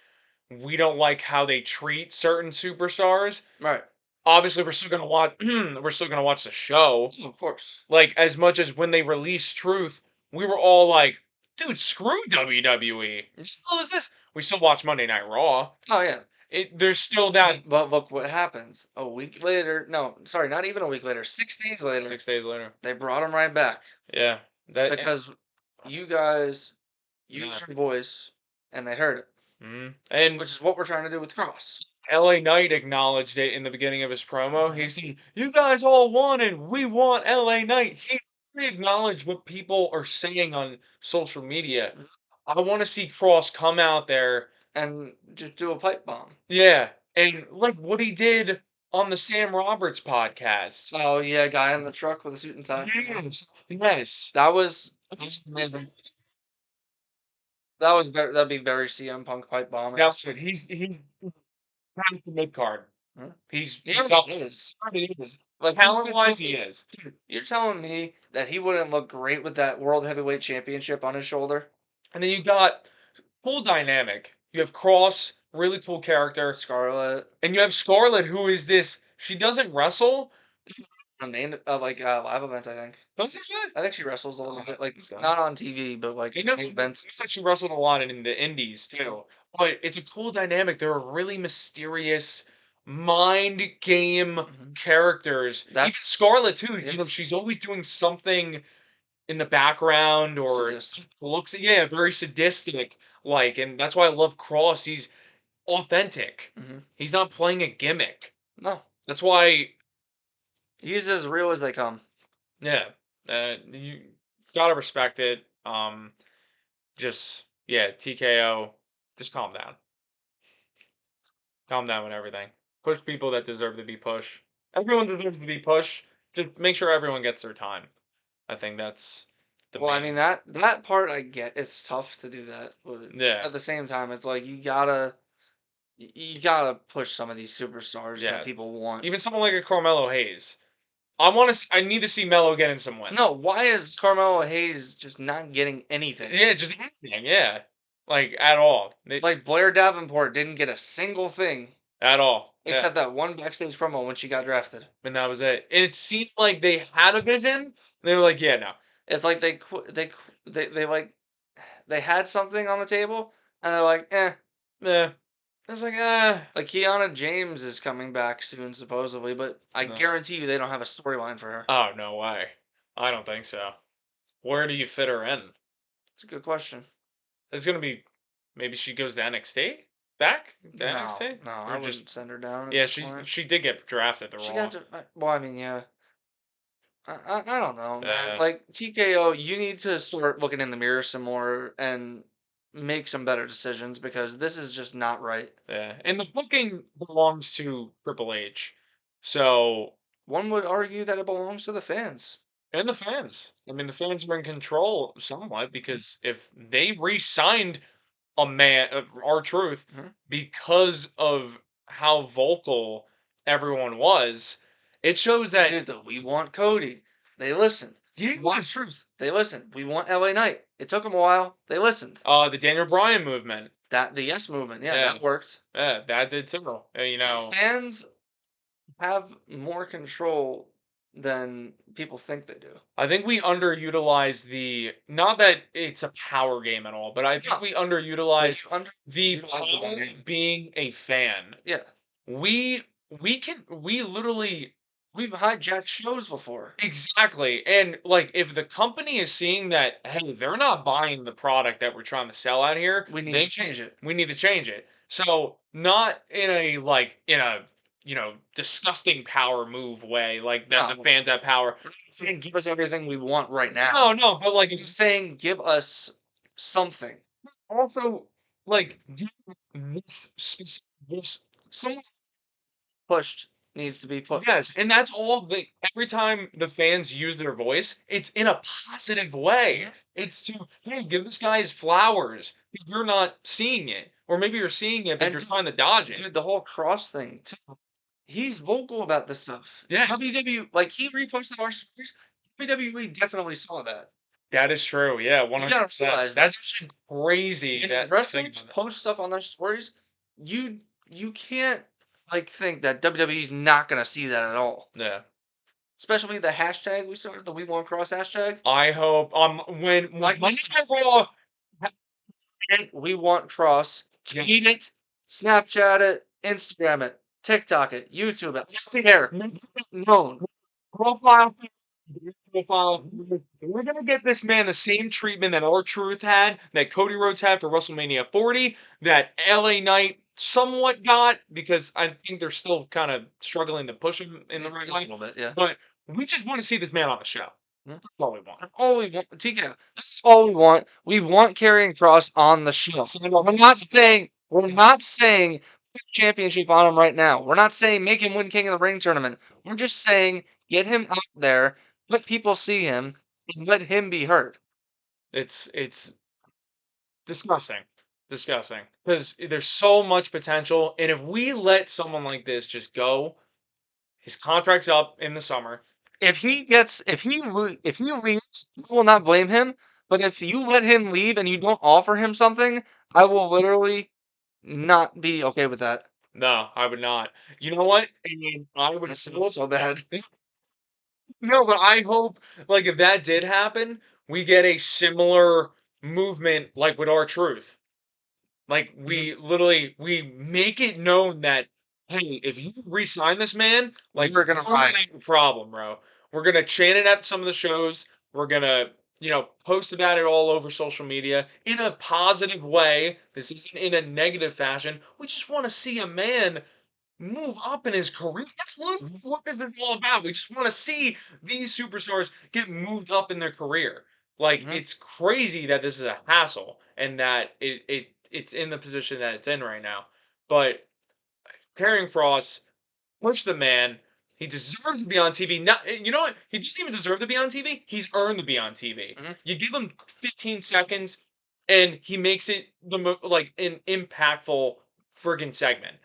Speaker 1: we don't like how they treat certain superstars.
Speaker 2: Right.
Speaker 1: Obviously, we're still gonna watch. We're still gonna watch the show.
Speaker 2: Of course.
Speaker 1: Like as much as when they released Truth, we were all like, "Dude, screw WWE." What is this? We still watch Monday Night Raw.
Speaker 2: Oh, yeah.
Speaker 1: There's still that
Speaker 2: But look what happens. A week later, no, sorry, not even a week later, 6 days later,
Speaker 1: 6 days later.
Speaker 2: they brought him right back
Speaker 1: Yeah, that
Speaker 2: because you guys
Speaker 1: yeah.
Speaker 2: used your voice and they heard it,
Speaker 1: And
Speaker 2: which is what we're trying to do with Cross.
Speaker 1: LA Knight acknowledged it in the beginning of his promo. He
Speaker 2: Mhm.
Speaker 1: said, "You guys all wanted, we want LA Knight." He acknowledged what people are saying on social media. I want to see Cross come out there,
Speaker 2: And just do a pipe bomb.
Speaker 1: yeah, and like what he did on the Sam Roberts podcast.
Speaker 2: Oh, yeah, guy in the truck with a suit and tie.
Speaker 1: Yes, yes,
Speaker 2: That was That was that'd be very CM Punk pipe bombing.
Speaker 1: That's good. He's past the mid card.
Speaker 2: Huh?
Speaker 1: He's up.
Speaker 2: Is.
Speaker 1: He is. Like talent wise, he is.
Speaker 2: You're telling me that he wouldn't look great with that World Heavyweight Championship on his shoulder?
Speaker 1: And then you got cool dynamic. You have Cross, really cool character,
Speaker 2: Scarlett.
Speaker 1: and you have Scarlett, who is this? She doesn't wrestle.
Speaker 2: On main like live events, I think.
Speaker 1: Don't you say?
Speaker 2: I think she wrestles a little bit, like
Speaker 1: Okay.
Speaker 2: not on TV, but like
Speaker 1: You know,
Speaker 2: main
Speaker 1: you
Speaker 2: events.
Speaker 1: said she wrestled a lot in the indies too. But it's a cool dynamic. They're really mysterious mind game
Speaker 2: Mhm.
Speaker 1: characters. Even
Speaker 2: That's
Speaker 1: Scarlett too.
Speaker 2: yeah.
Speaker 1: You know, she's always doing something in the background or
Speaker 2: Sadistic.
Speaker 1: just looks, yeah, very sadistic. Like, and that's why I love Cross. He's authentic.
Speaker 2: Mhm.
Speaker 1: He's not playing a gimmick.
Speaker 2: No,
Speaker 1: That's why,
Speaker 2: he's as real as they come.
Speaker 1: yeah, you gotta respect it. Just yeah, TKO. Just calm down. Calm down with everything. Push people that deserve to be pushed. Everyone deserves to be pushed. Just make sure everyone gets their time. I think that's the
Speaker 2: Well, I mean
Speaker 1: main.
Speaker 2: that part I get. It's tough to do that, but
Speaker 1: Yeah,
Speaker 2: at the same time, it's like you gotta push some of these superstars that
Speaker 1: yeah.
Speaker 2: people want.
Speaker 1: Even someone like a Carmelo Hayes. I want to. I need to see Melo getting some
Speaker 2: No,
Speaker 1: wins.
Speaker 2: why is Carmelo Hayes just not getting anything?
Speaker 1: Yeah, just anything. Yeah, like at all.
Speaker 2: Like Blair Davenport didn't get a single thing
Speaker 1: At all. Yeah,
Speaker 2: except that one backstage promo when she got drafted.
Speaker 1: and that was it. And it seemed like they had a vision. They were like, yeah, no,
Speaker 2: It's like they like they had something on the table and they're like, eh.
Speaker 1: yeah. I was like,
Speaker 2: Like Kiana James is coming back soon supposedly, but I
Speaker 1: no.
Speaker 2: guarantee you they don't have a storyline for her.
Speaker 1: Oh no way. I don't think so. Where do you fit her in?
Speaker 2: It's a good question.
Speaker 1: It's gonna be maybe she goes to NXT? Back to
Speaker 2: No,
Speaker 1: NXT?
Speaker 2: no, I
Speaker 1: Or
Speaker 2: wouldn't
Speaker 1: just
Speaker 2: send her down at
Speaker 1: yeah,
Speaker 2: this
Speaker 1: she
Speaker 2: point.
Speaker 1: she did get drafted to
Speaker 2: She
Speaker 1: Raw.
Speaker 2: got to, well, I mean, yeah. I don't know, man.
Speaker 1: Yeah,
Speaker 2: Like TKO, you need to start looking in the mirror some more and make some better decisions because this is just not right.
Speaker 1: yeah. And the booking belongs to Triple H. So
Speaker 2: One would argue that it belongs to the fans.
Speaker 1: and the fans. I mean the fans are in control somewhat because if they re-signed a man our truth
Speaker 2: Mhm.
Speaker 1: because of how vocal everyone was, it shows that
Speaker 2: Dude, we want Cody. They listened.
Speaker 1: yeah,
Speaker 2: We want Truth. They listened. We want LA Knight. It took them a while. They listened.
Speaker 1: the Daniel Bryan movement.
Speaker 2: That the Yes movement, yeah,
Speaker 1: Yeah,
Speaker 2: that worked.
Speaker 1: yeah, that did too. You know,
Speaker 2: Fans have more control than people think they do.
Speaker 1: I think we underutilize the not that it's a power game at all, but I think
Speaker 2: No,
Speaker 1: we
Speaker 2: but
Speaker 1: underutilize
Speaker 2: you
Speaker 1: the
Speaker 2: underutilize the
Speaker 1: power
Speaker 2: dynamic.
Speaker 1: being a fan.
Speaker 2: Yeah,
Speaker 1: We literally
Speaker 2: we've hijacked shows before.
Speaker 1: exactly. And like if the company is seeing that hey, they're not buying the product that we're trying to sell out here,
Speaker 2: We need to
Speaker 1: they
Speaker 2: change it.
Speaker 1: we need to change it. So not in a like in a disgusting power move way, like that the
Speaker 2: No,
Speaker 1: fans have power.
Speaker 2: we're not saying give us everything we want right now.
Speaker 1: No, no, but like
Speaker 2: We're just saying give us something.
Speaker 1: also like this
Speaker 2: Someone pushed needs to be pushed.
Speaker 1: yes, and that's all the every time the fans use their voice, it's in a positive way.
Speaker 2: Mhm.
Speaker 1: It's to hey, give this guy his flowers. You're not seeing it, or maybe you're seeing it, but
Speaker 2: And
Speaker 1: you're trying to dodge it.
Speaker 2: dude, the whole cross thing too. He's vocal about this stuff.
Speaker 1: Yeah,
Speaker 2: WWE, like he reposted our stories. WWE definitely saw that.
Speaker 1: that is true. Yeah, one
Speaker 2: You
Speaker 1: hundred
Speaker 2: gotta
Speaker 1: percent.
Speaker 2: realize that
Speaker 1: That's actually crazy.
Speaker 2: when
Speaker 1: That to think
Speaker 2: wrestlers
Speaker 1: about that.
Speaker 2: post stuff on their stories, you can't like think that WWE's not gonna see that at all.
Speaker 1: Yeah.
Speaker 2: Especially the hashtag we started, the We Want Cross hashtag.
Speaker 1: I hope when
Speaker 2: Like we
Speaker 1: Monday Night Raw.
Speaker 2: said, We Want Cross.
Speaker 1: Yeah.
Speaker 2: Tweet it, Snapchat it, Instagram it, TikTok it, YouTube it. Let's be there. Known.
Speaker 1: Profile, profile. We're gonna get this man the same treatment that our Truth had, that Cody Rhodes had for WrestleMania 40, that LA Knight somewhat got because I think they're still kind of struggling to push him in the right
Speaker 2: A
Speaker 1: way.
Speaker 2: little bit, yeah.
Speaker 1: But we just want to see this man on the show.
Speaker 2: Mhm.
Speaker 1: That's all we want.
Speaker 2: All we want, TK. This is all we want. We want Karrion Cross on the show. We're not saying put a championship on him right now. We're not saying make him win King of the Ring tournament. We're just saying get him out there, let people see him, and let him be heard.
Speaker 1: It's disgusting. Disgusting. Because there's so much potential. And if we let someone like this just go, his contract's up in the summer.
Speaker 2: If he leaves, I will not blame him. But if you let him leave and you don't offer him something, I will literally not be okay with that.
Speaker 1: No, I would not. You know what? And I would
Speaker 2: That's
Speaker 1: hope.
Speaker 2: so bad.
Speaker 1: No, but I hope, like, if that did happen, we get a similar movement like with our truth. Like
Speaker 2: Mhm.
Speaker 1: we make it known that, hey, if you re-sign this man, like
Speaker 2: We're gonna
Speaker 1: we're gonna
Speaker 2: riot.
Speaker 1: have a problem, bro. We're gonna chant it at some of the shows. We're gonna, post about it all over social media in a positive way. This isn't in a negative fashion. We just want to see a man move up in his career. That's what this is all about. We just want to see these superstars get moved up in their career. Like
Speaker 2: Mhm.
Speaker 1: it's crazy that this is a hassle and that it's in the position that it's in right now. But Karrion Cross, push the man. He deserves to be on TV. Not, you know what? He doesn't even deserve to be on TV. He's earned to be on TV.
Speaker 2: Mhm.
Speaker 1: You give him 15 seconds, and he makes it like an impactful friggin' segment.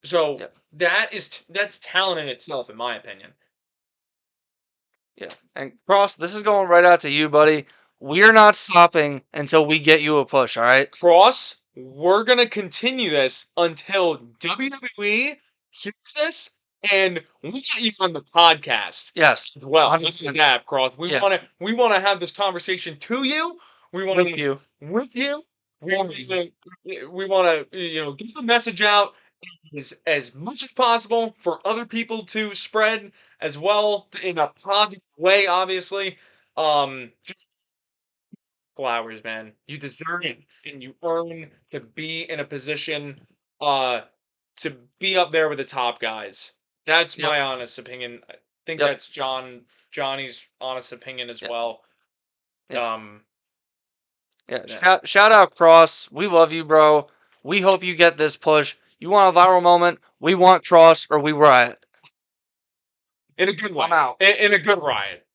Speaker 1: So
Speaker 2: Yep.
Speaker 1: that's talent in itself, in my opinion.
Speaker 2: Yeah. And Cross, this is going right out to you, buddy. We're not stopping until we get you a push. All right.
Speaker 1: Cross, we're gonna continue this until WWE hears this, and we get you on the podcast
Speaker 2: Yes.
Speaker 1: as well. Let's do
Speaker 2: 100%.
Speaker 1: that, Cross. We
Speaker 2: Yeah.
Speaker 1: wanna we wanna have this conversation to you. We wanna
Speaker 2: With you.
Speaker 1: with you. We wanna get the message out as much as possible for other people to spread as well in a positive way, obviously. Just flowers, man. You deserve it, and you earn to be in a position uh to be up there with the top guys. That's
Speaker 2: Yep.
Speaker 1: my honest opinion. I think
Speaker 2: Yep.
Speaker 1: that's Johnny's honest opinion as
Speaker 2: Yeah.
Speaker 1: well.
Speaker 2: Yeah.
Speaker 1: Um,
Speaker 2: Yeah.
Speaker 1: yeah.
Speaker 2: Shout out Cross. We love you, bro. We hope you get this push. You want a viral moment? We want Cross or we riot.
Speaker 1: In a good
Speaker 2: I'm
Speaker 1: way.
Speaker 2: out.
Speaker 1: In a good riot.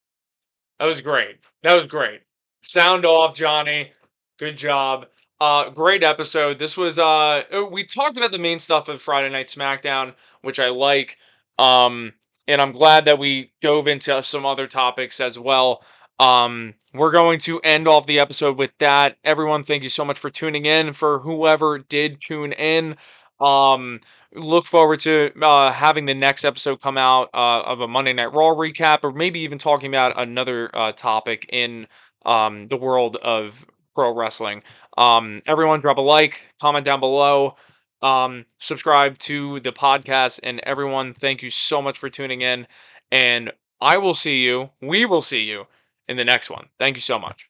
Speaker 1: That was great. That was great. Sound off, Johnny. Good job. Great episode. This was we talked about the main stuff of Friday Night SmackDown, which I like. And I'm glad that we dove into some other topics as well. We're going to end off the episode with that. Everyone, thank you so much for tuning in. For whoever did tune in, um, look forward to having the next episode come out of a Monday Night Raw recap, or maybe even talking about another topic in the world of pro wrestling. Everyone, drop a like, comment down below, subscribe to the podcast, and everyone, thank you so much for tuning in. And we will see you in the next one. Thank you so much.